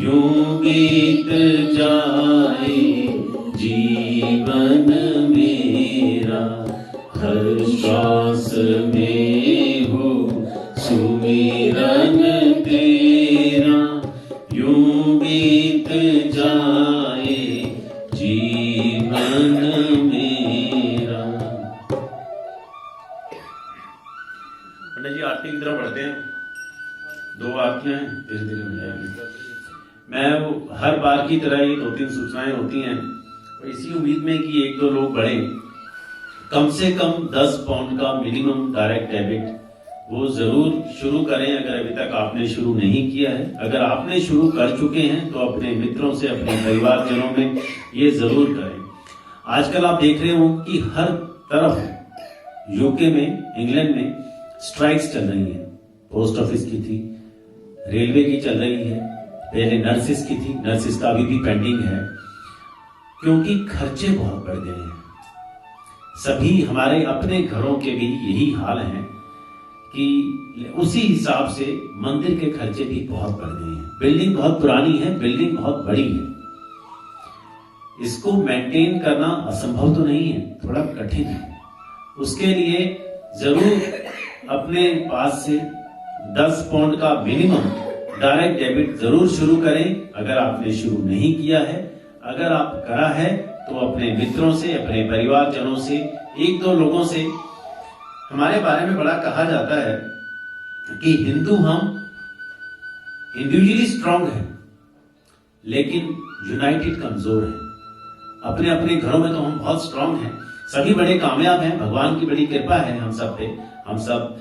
यूं बीत जाए जीवन मेरा, हर श्वास में हो सुमिरन तेरा, यूं बीत जाए जीवन मेरा। पंडित जी आरती की तरफ बढ़ते हैं, दो आरतियां हैं, धीरे धीरे हो जाएगी। मैं हर बार की तरह ये 2-3 सूचनाएं होती हैं, और इसी उम्मीद में कि 1-2 लोग बढ़े, कम से कम 10 पाउंड का मिनिमम डायरेक्ट डेबिट वो जरूर शुरू करें अगर अभी तक आपने शुरू नहीं किया है। अगर आपने शुरू कर चुके हैं तो अपने मित्रों से, अपने परिवारजनों में ये जरूर करें। आजकल आप देख रहे हो कि हर तरफ यूके में, इंग्लैंड में स्ट्राइक्स चल रही हैं। पोस्ट ऑफिस की थी, रेलवे की चल रही है, पहले नर्सिस की थी, नर्सिस का अभी भी पेंडिंग है, क्योंकि खर्चे बहुत बढ़ गए हैं। सभी हमारे अपने घरों के भी यही हाल है कि उसी हिसाब से मंदिर के खर्चे भी बहुत बढ़ गए हैं। बिल्डिंग बहुत पुरानी है, बिल्डिंग बहुत बड़ी है, इसको मेंटेन करना असंभव तो नहीं है, थोड़ा कठिन है। उसके लिए जरूर अपने पास से 10 पाउंड का मिनिमम डायरेक्ट डेबिट जरूर शुरू करें अगर आपने शुरू नहीं किया है। अगर आप करा है तो अपने मित्रों से, अपने परिवारजनों से, 1-2 लोगों से। हमारे बारे में बड़ा कहा जाता है कि हिंदू हम इंडिविजुअली स्ट्रांग हैं लेकिन यूनाइटेड कमजोर हैं। अपने अपने घरों में तो हम बहुत स्ट्रांग हैं, सभी बड़े कामयाब हैं, भगवान की बड़ी कृपा है हम सब पे। हम सब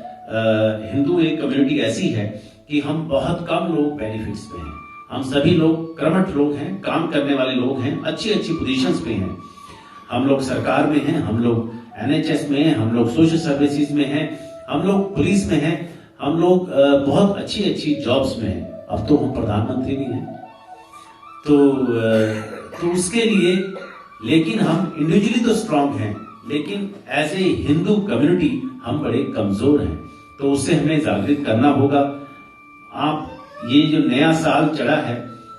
हिंदू एक कम्युनिटी ऐसी है कि हम बहुत कम लोग बेनिफिट्स पे हैं। हम सभी लोग कर्मठ लोग हैं, काम करने वाले लोग हैं, अच्छी अच्छी पोजीशंस पे हैं। हम लोग सरकार में हैं, हम लोग NHS में हैं, हम लोग सोशल सर्विसेज में हैं, हम लोग पुलिस में हैं, हम लोग बहुत अच्छी अच्छी जॉब्स में हैं। अब तो हम प्रधानमंत्री भी हैं। तो उसके लिए, लेकिन हम इंडिविजुअली तो स्ट्रांग हैं, लेकिन एज ए हिंदू कम्युनिटी हम बड़े कमजोर हैं। तो उससे हमें जागृत करना होगा। आप ये जो नया साल चढ़ा है,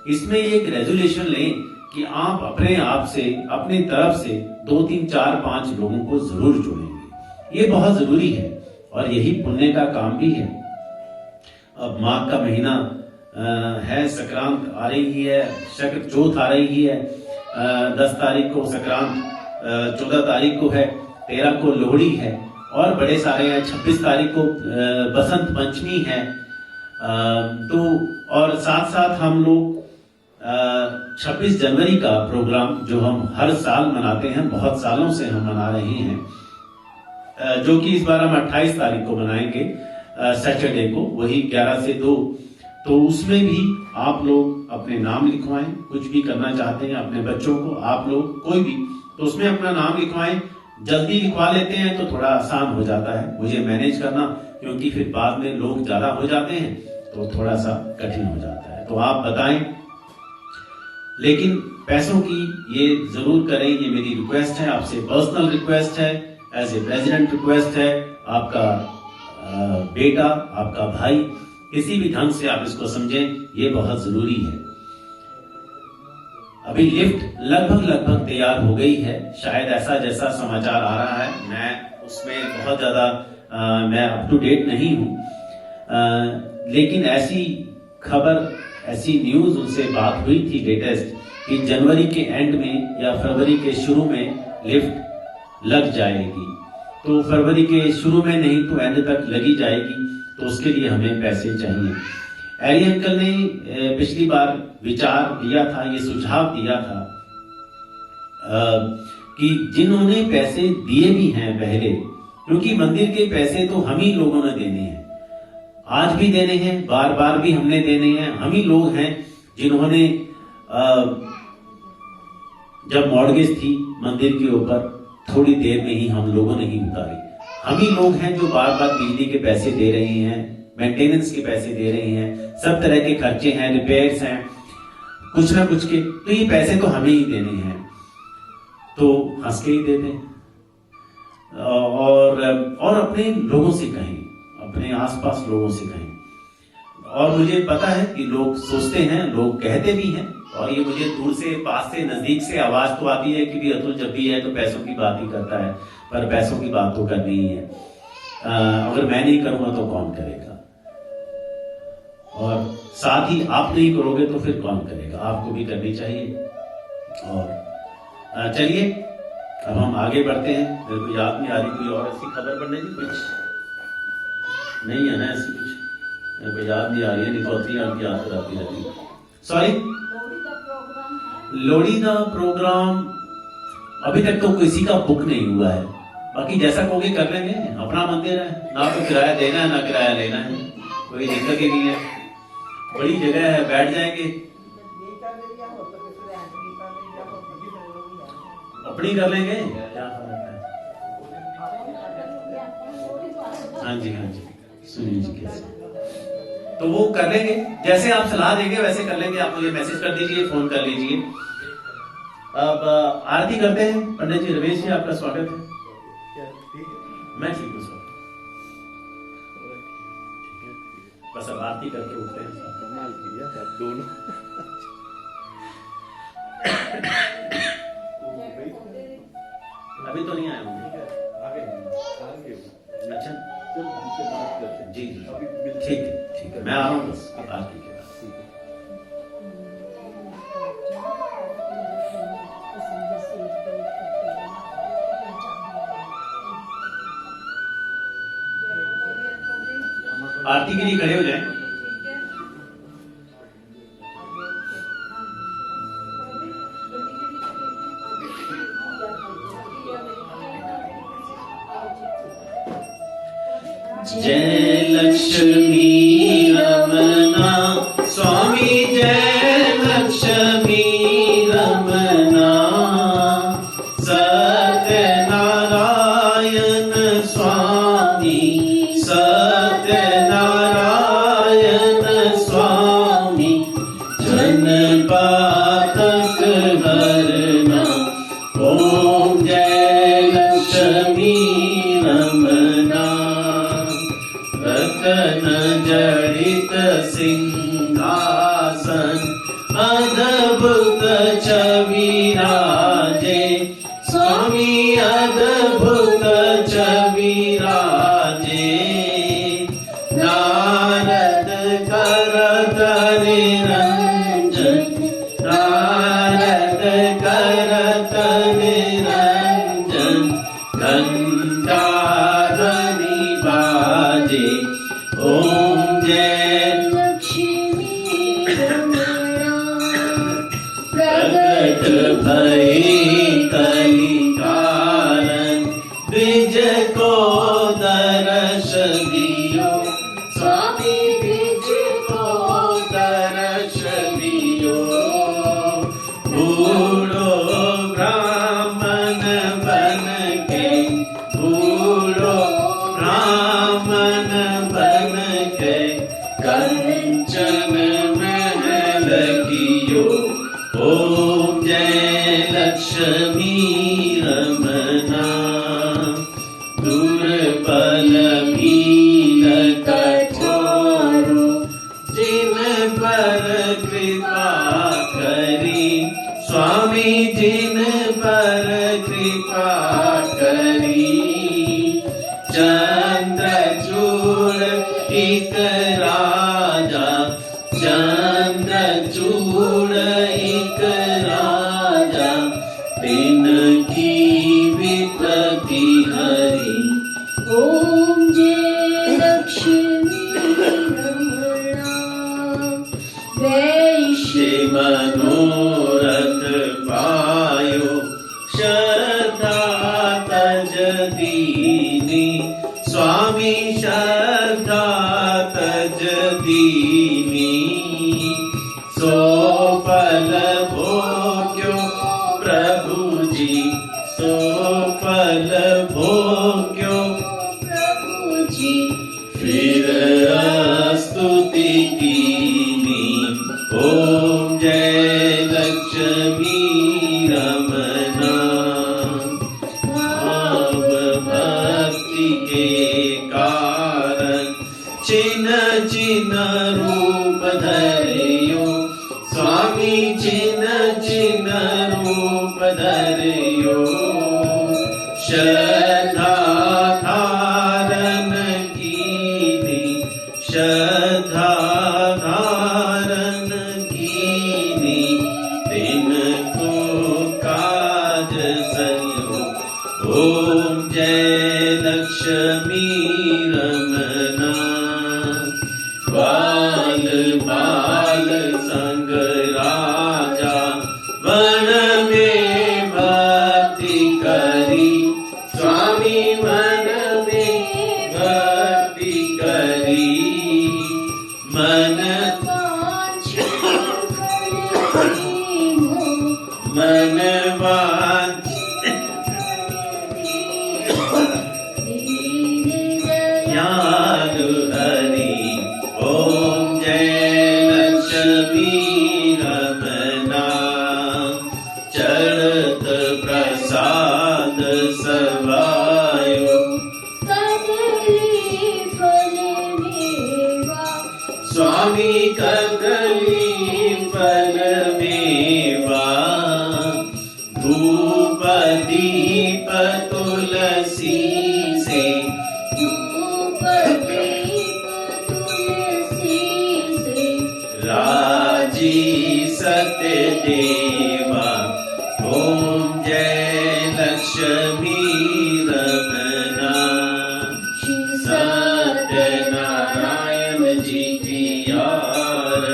इसमें एक रेजोल्यूशन लें कि आप अपने आप से, अपनी तरफ से 2, 3, 4, 5 लोगों को जरूर जोड़ेंगे। ये बहुत जरूरी है और यही पुण्य का काम भी है। अब माघ का महीना है, संक्रांत आ रही है, शक्र चौथ आ रही है, 10 तारीख को संक्रांत, 14 तारीख को है, 13 को लोहड़ी है और बड़े सारे हैं। 26 तारीख को बसंत पंचमी है, तो और साथ साथ हम लोग 26 जनवरी का प्रोग्राम जो हम हर साल मनाते हैं, बहुत सालों से हम मना रहे हैं, जो कि इस बार हम 28 तारीख को मनाएंगे, सैटरडे को, वही 11 से 2। तो उसमें भी आप लोग अपने नाम लिखवाएं, कुछ भी करना चाहते हैं अपने बच्चों को, आप लोग कोई भी, तो उसमें अपना नाम लिखवाएं। जल्दी लिखवा लेते हैं तो थोड़ा आसान हो जाता है मुझे मैनेज करना, क्योंकि फिर बाद में लोग ज्यादा हो जाते हैं तो थोड़ा सा कठिन हो जाता है। तो आप बताएं, लेकिन पैसों की ये जरूर करें, ये मेरी रिक्वेस्ट है आपसे, पर्सनल रिक्वेस्ट है, एज ए प्रेसिडेंट रिक्वेस्ट है। आपका बेटा, आपका भाई, किसी भी ढंग से आप इसको समझें, ये बहुत जरूरी है। अभी लिफ्ट लगभग तैयार हो गई है, शायद ऐसा जैसा समाचार आ रहा है, मैं उसमें बहुत ज्यादा मैं अप टू डेट नहीं हूं, लेकिन ऐसी खबर, ऐसी न्यूज उनसे बात हुई थी लेटेस्ट कि जनवरी के एंड में या फरवरी के शुरू में लिफ्ट लग जाएगी। तो फरवरी के शुरू में नहीं तो एंड तक लगी जाएगी, तो उसके लिए हमें पैसे चाहिए। एरी अंकल ने पिछली बार विचार दिया था, ये सुझाव दिया था कि जिन्होंने पैसे दिए भी हैं पहले, क्योंकि मंदिर के पैसे तो हम ही लोगों ने देने हैं, आज भी देने हैं, बार बार भी हमने देने हैं। हम ही लोग हैं जिन्होंने जब मॉर्गेज थी मंदिर के ऊपर, थोड़ी देर में ही हम लोगों ने ही उतारी। हम ही लोग हैं जो बार बार बिजली के पैसे दे रहे हैं, मेंटेनेंस के पैसे दे रहे हैं, सब तरह के खर्चे हैं, रिपेयर्स हैं, कुछ ना कुछ के, तो ये पैसे तो हमें ही देने हैं, तो हंस के ही दे दें। और अपने लोगों से कहें, अपने आसपास लोगों से कहें। और मुझे पता है कि लोग सोचते हैं, लोग कहते भी हैं, और ये मुझे दूर से, पास से, नजदीक से आवाज तो आती है कि भी अतुल जब भी है तो पैसों की बात ही करता है, पर पैसों की बात तो करनी ही है। अगर मैं नहीं करूंगा तो कौन करेगा, और साथ ही आप नहीं करोगे तो फिर कौन करेगा, आपको भी करनी चाहिए। और चलिए अब हम आगे बढ़ते हैं। मेरे को याद नहीं आ रही कोई और ऐसी खबर पढ़ने की, कुछ नहीं है ना ऐसी, कुछ मेरे को याद नहीं आ रही है, नहीं तो होती आपकी याद कराती रहती है। सॉरी, लोहड़ी का प्रोग्राम अभी तक तो किसी का बुक नहीं हुआ है, बाकी जैसा कहोगे कर लेंगे, अपना मंदिर है, ना तो किराया देना है ना किराया लेना है, कोई दिक्कत ही नहीं है, बड़ी जगह है, बैठ जाएंगे, अपनी कर लेंगे, क्या फर्क है। हाँ जी, हाँ जी, सुनील जी कैसे, तो वो कर लेंगे, जैसे आप सलाह देंगे वैसे कर लेंगे। आप मुझे मैसेज कर दीजिए, फोन कर लीजिए। अब आरती करते हैं। पंडित जी, रमेश जी, आपका स्वागत है। मैं ठीक हूँ सर, बस अब आरती करके उठते हैं। कमाल किया आप दोनों। अभी तो नहीं आए होंगे, आगे अच्छा जब हमसे बात करते हैं जी जी, अभी ठीक है, मैं आ रहा हूँ बस आरती के बाद। आरती के लिए खड़े हो जाएं। जय लक्ष्मी रमना स्वामी, जय लक्ष्मी रमना, सत्यनारायण स्वामी, सत्यनारायण स्वामी, जन पातक हरना, ओम जय लक्ष्मी रमना, रतन जड़ित सिंहासन, अद्भुत छवि राजे, स्वामी अद्भुत छवि राजे, नारद करत निरंजन, नारद करत निरंजन, घंटा ध्वनि बाजे, ओम जय प्रकट भई कलिकारण द्विज को दर्श दियो स्वामी द्विज को दर्श दियो बूढ़ो ब्राह्मण बन के बूढ़ो ब्राह्मण बन के कंचन महल कियो ओम जय लक्ष्मी रमना दुर्बल भील कठोरो जिन पर कृपा करी स्वामी जिन पर कृपा करी चंद्रचूड़ एक राजा चंद्रचूड़ एक राजा दिन की विपत्ति हरी ओम जय लक्ष्मी रमणा वैश्य मनोरथ पायो श्रद्धा तज दीनी स्वामी श्रद्धा तज दीनी सो फल भोग्यो प्रभु जी सो फल भोग्यो प्रभु जी फिर स्तुति कीनी ओम जय लक्ष्मी रमना भाव भक्ति के कारण चिन्ह चिन्ह रूप धरियो स्वामी चिन्ह चिन्ह रूप धरियो श्रद्धा धारण कीनी श्रद्धा धारण कीनी तिनको काज सयो ओम जय लक्ष्मी रमना बाल बाल संग राजा वन में भक्ति करी स्वामी मन में भक्ति करी मन मन वांछ याद हरि ओम जय लक्ष्मी रमना चढ़त प्रसाद सवायो कदली फल मेवा स्वामी कदली फल मेवा धूप दीप तुलसी से धूप दीप तुलसी से राजी सत्य देवा ओम जय लक्ष्मी रमना सत्य नारायण जी की यार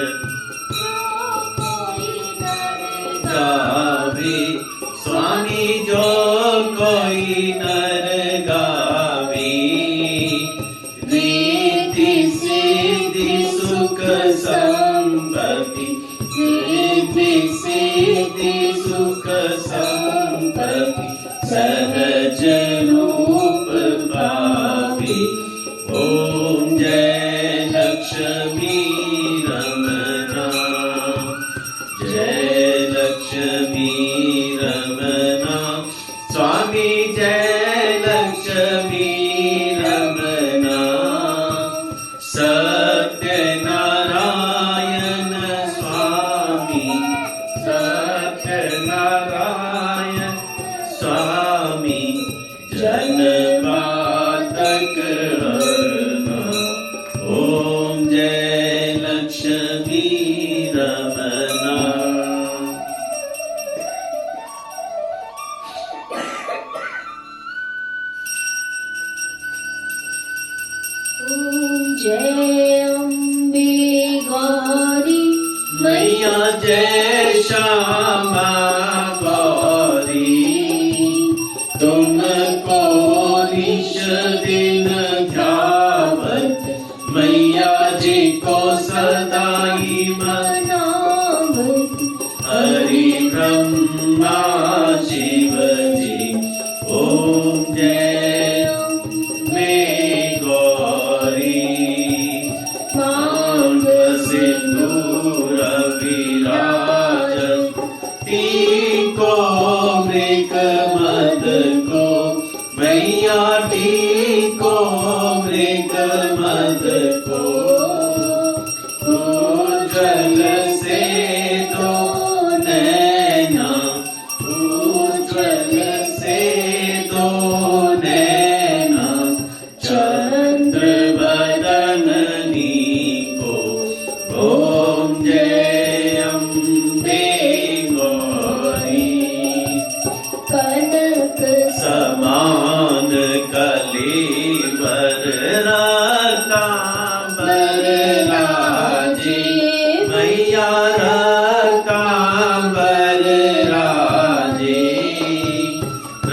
गावे स्वामी जो कोई नर गावे रीति सिद्धि सुख संपत्ति रीति सिद्धि सुख संपत्ति सहज रूप पावे ओम जय लक्ष्मी रमना जय लक्ष्मी रमना स्वामी जय लक्ष्मी रमना सत्यनारायण स्वामी सत्यनारायण स्वामी जनपातक हरना ओम जय लक्ष्मी रमना ओम जय अम्बे गौरी मैया जय श्यामा मनावती हरि ब्रह्मा शिव जी ओम जय अम्बे गौरी मांग सिंदूर विराजती को मृग मद को मैया टीको मृग मद को उज्जवल से दो नैना उज्जवल से दो नैना चंद्र बदननी को ओम जय अम्बे गौरी कनक समान कलेवर रकांबर राजे मैया रकांबर राजे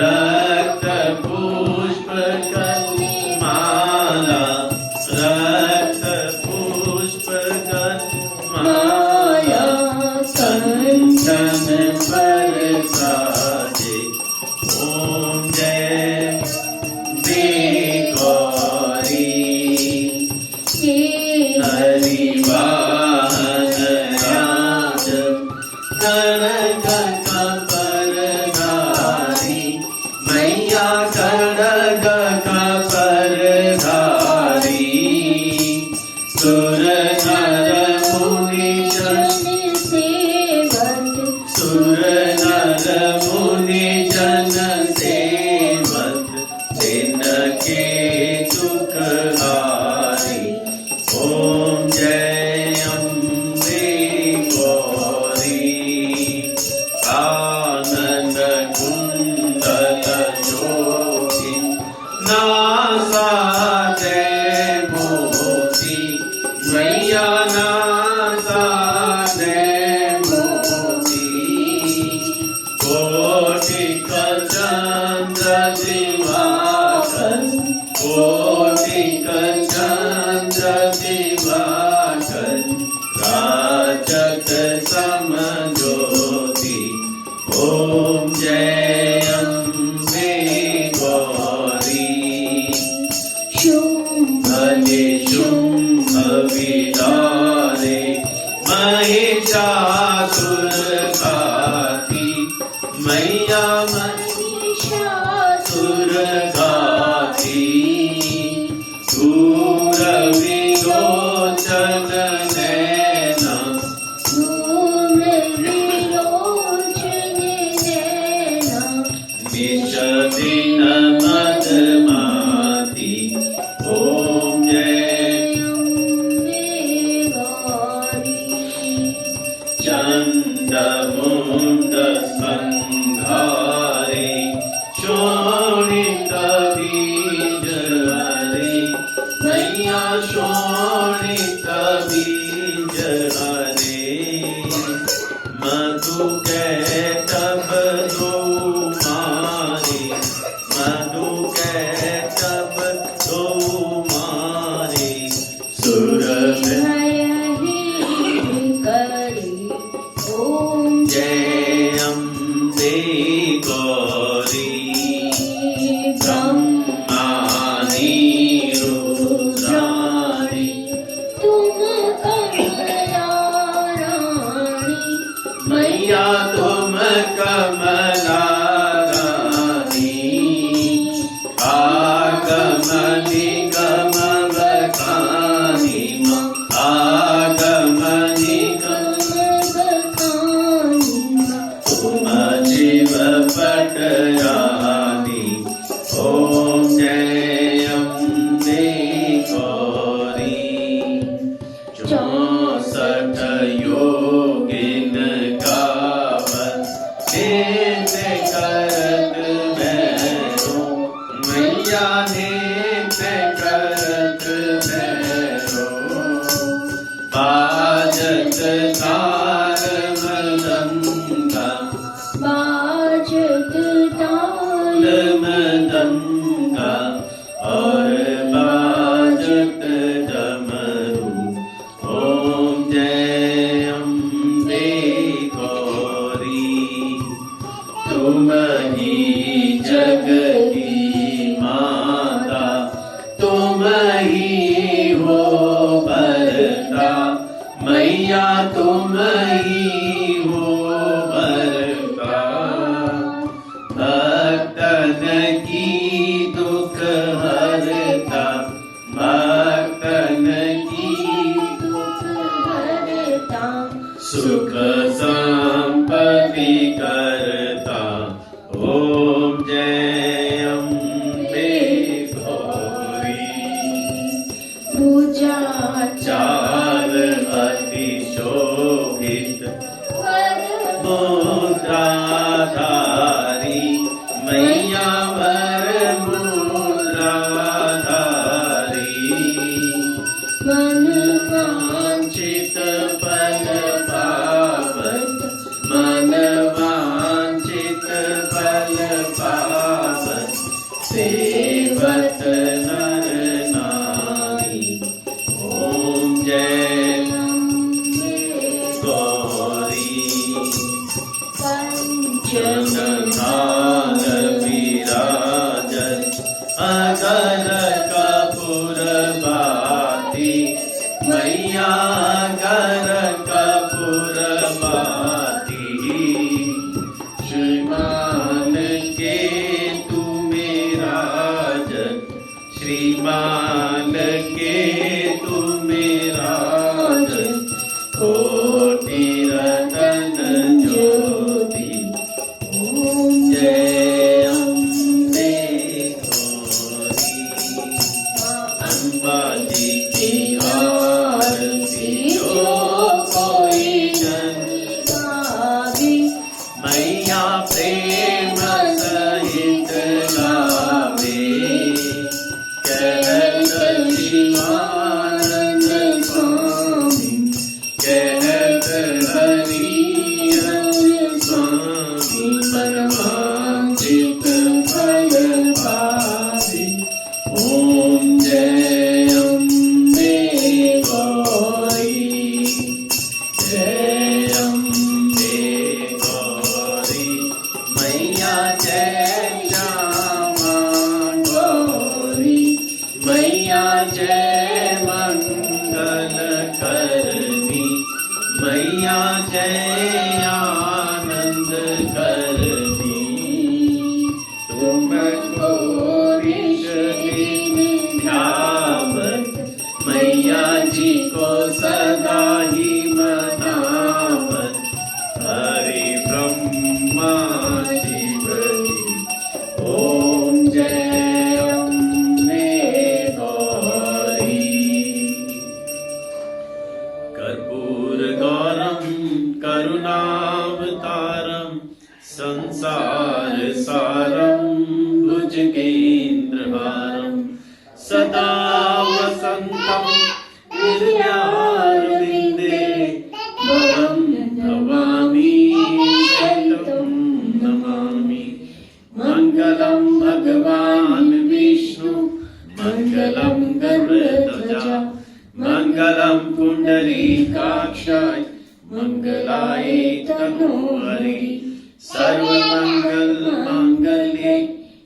रक्त पुष्प कली माला रक्त पुष्प कली माला कंचन पर साजे ओम जय अम्बे गौरी हरि वाहन राज कनक कपरधारी मैया कनक कपरधारी सुर नर मुनि जन सुर नर मुनि जन सेवक दिन के दुख हारी ओम जय अम्बे गौरी आनंद कुंडल ज्योति नासा जय मोती मैया नासा जय मोती कोटिक चंद्र दिवाकर कोटिक चंद्र दिवाकर राजक समज्योति ओम जय अम्बे गौरी शुंभ शुंभ विदारे महिषासुर घाती मैया महिषासुर घाती दूर विलोचन नैना दूर विलोचन नैना विष दिन मदमाती ओम जय अम्बे गौरी चंड मुंड संघारे शोणित बीज हरे मैया शोणित बीज हरे मधु कैटभ दो मारे मधु कैटभ दो मारे सुरभ ओम जय अम्बे गौरी ब्रह्मानी रुद्राणी तुम कमला रानी मैया तुम कमला रानी आगम निगम बखानी आगम निगम तुम जीव पटरानी ओम जय अम्बे गौरी 64 योगिन गावत नित्य करत भैरो मैया नित्य करत भैरो बाजत तार मदंगा बाजत ताल मदंगा और बाजत डमरू ओम जय तुम ही हो भरता, भक्तन की दुख हरता, भक्तन की दुख हरता, सुख संपत्ति करता। ओम जय अम्बे गौरी। पूजा चार अति शोभित मुद्राधारी, मैया वर मुद्राधारी, मन वांछित फल पावत, मन वांछित फल पावत, सेवत नर नारी। ओम जय गौरी। जनकाल विराजत अगर कपूर बाती, मैया अगर कपूर बाती, श्रीमान के तू मेरा जत, श्रीमान के तू मेरा जत, कोटि रतन ज्योति। ओम जय अम्बे गौरी। अम्बा जी की आरती जो कोई जन गावे, मैया प्रेम सहित गावे, कहत शिवानंद स्वामी, कहत हरिहर स्वामी, मनवांछित फल पावे। ओम जय अम्बे गौरी, जय अम्बे गौरी, मैया जय श्यामा गौरी, मैया जय मंगल करनी, मैया जय आनंद करनी। तुमको ध्यावत, मैया जी को सदा ही मनावत, हरि ब्रह्मा शिव जी। ओम जय अम्बे गौरी। कर्पूर गौरम करुणावतारम, संसार सारम भुजगेन्द्रहारम, सदा वसंतम हृदयारविंदे, भवं नमामि शरणं नमामि। मंगलम भगवान विष्णु, मंगलम गरुड़ध्वजा, मंगलम पुंडरीकाक्षाय, मंगलाय तनोहरि। सर्वमंगल मांगल्ये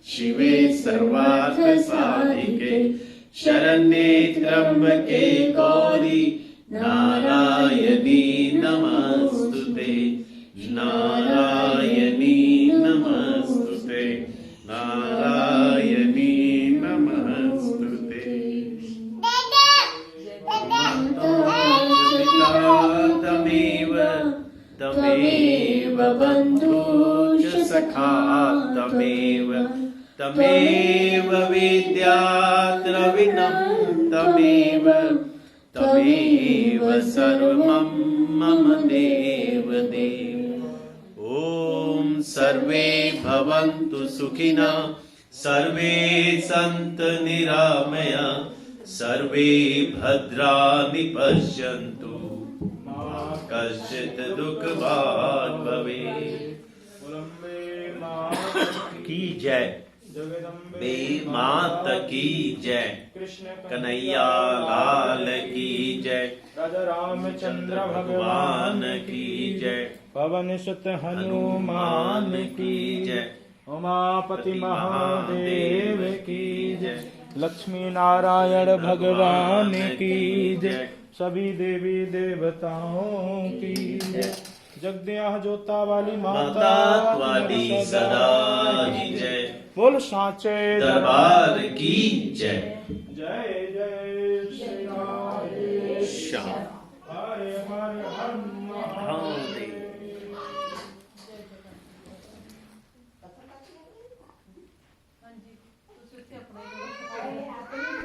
शिवे सर्वार्थ साधिके, शरण्ये त्र्यंबके गौरी, नारायणी नमस्तुते, नारायणी नमस्तुते, नारायणी नमस्तुते। तमेव तमेव बन्धुश्च सखा, तमेव तमेव विद्या द्रविणं, तमेव तमेव सर्वं मम देव देव। ओम सर्वे भवन्तु सुखिनः, सर्वे सन्तु निरामया, सर्वे भद्राणि पश्यन्तु, मा कश्चित् दुःखभाग् भवेत्। की जय, बे मात की जय, कन्हैया लाल की जय, राजा रामचंद्र भगवान की जय, पवन सुत हनुमान की जय, उमापति महादेव की जय, लक्ष्मी नारायण भगवान की जय, सभी देवी देवताओं की जय। जगदया जोता वाली माता तुम्हारी सदा ही जय। बोल साचे दरबार की जय। जय जय श्री राम। श्याम।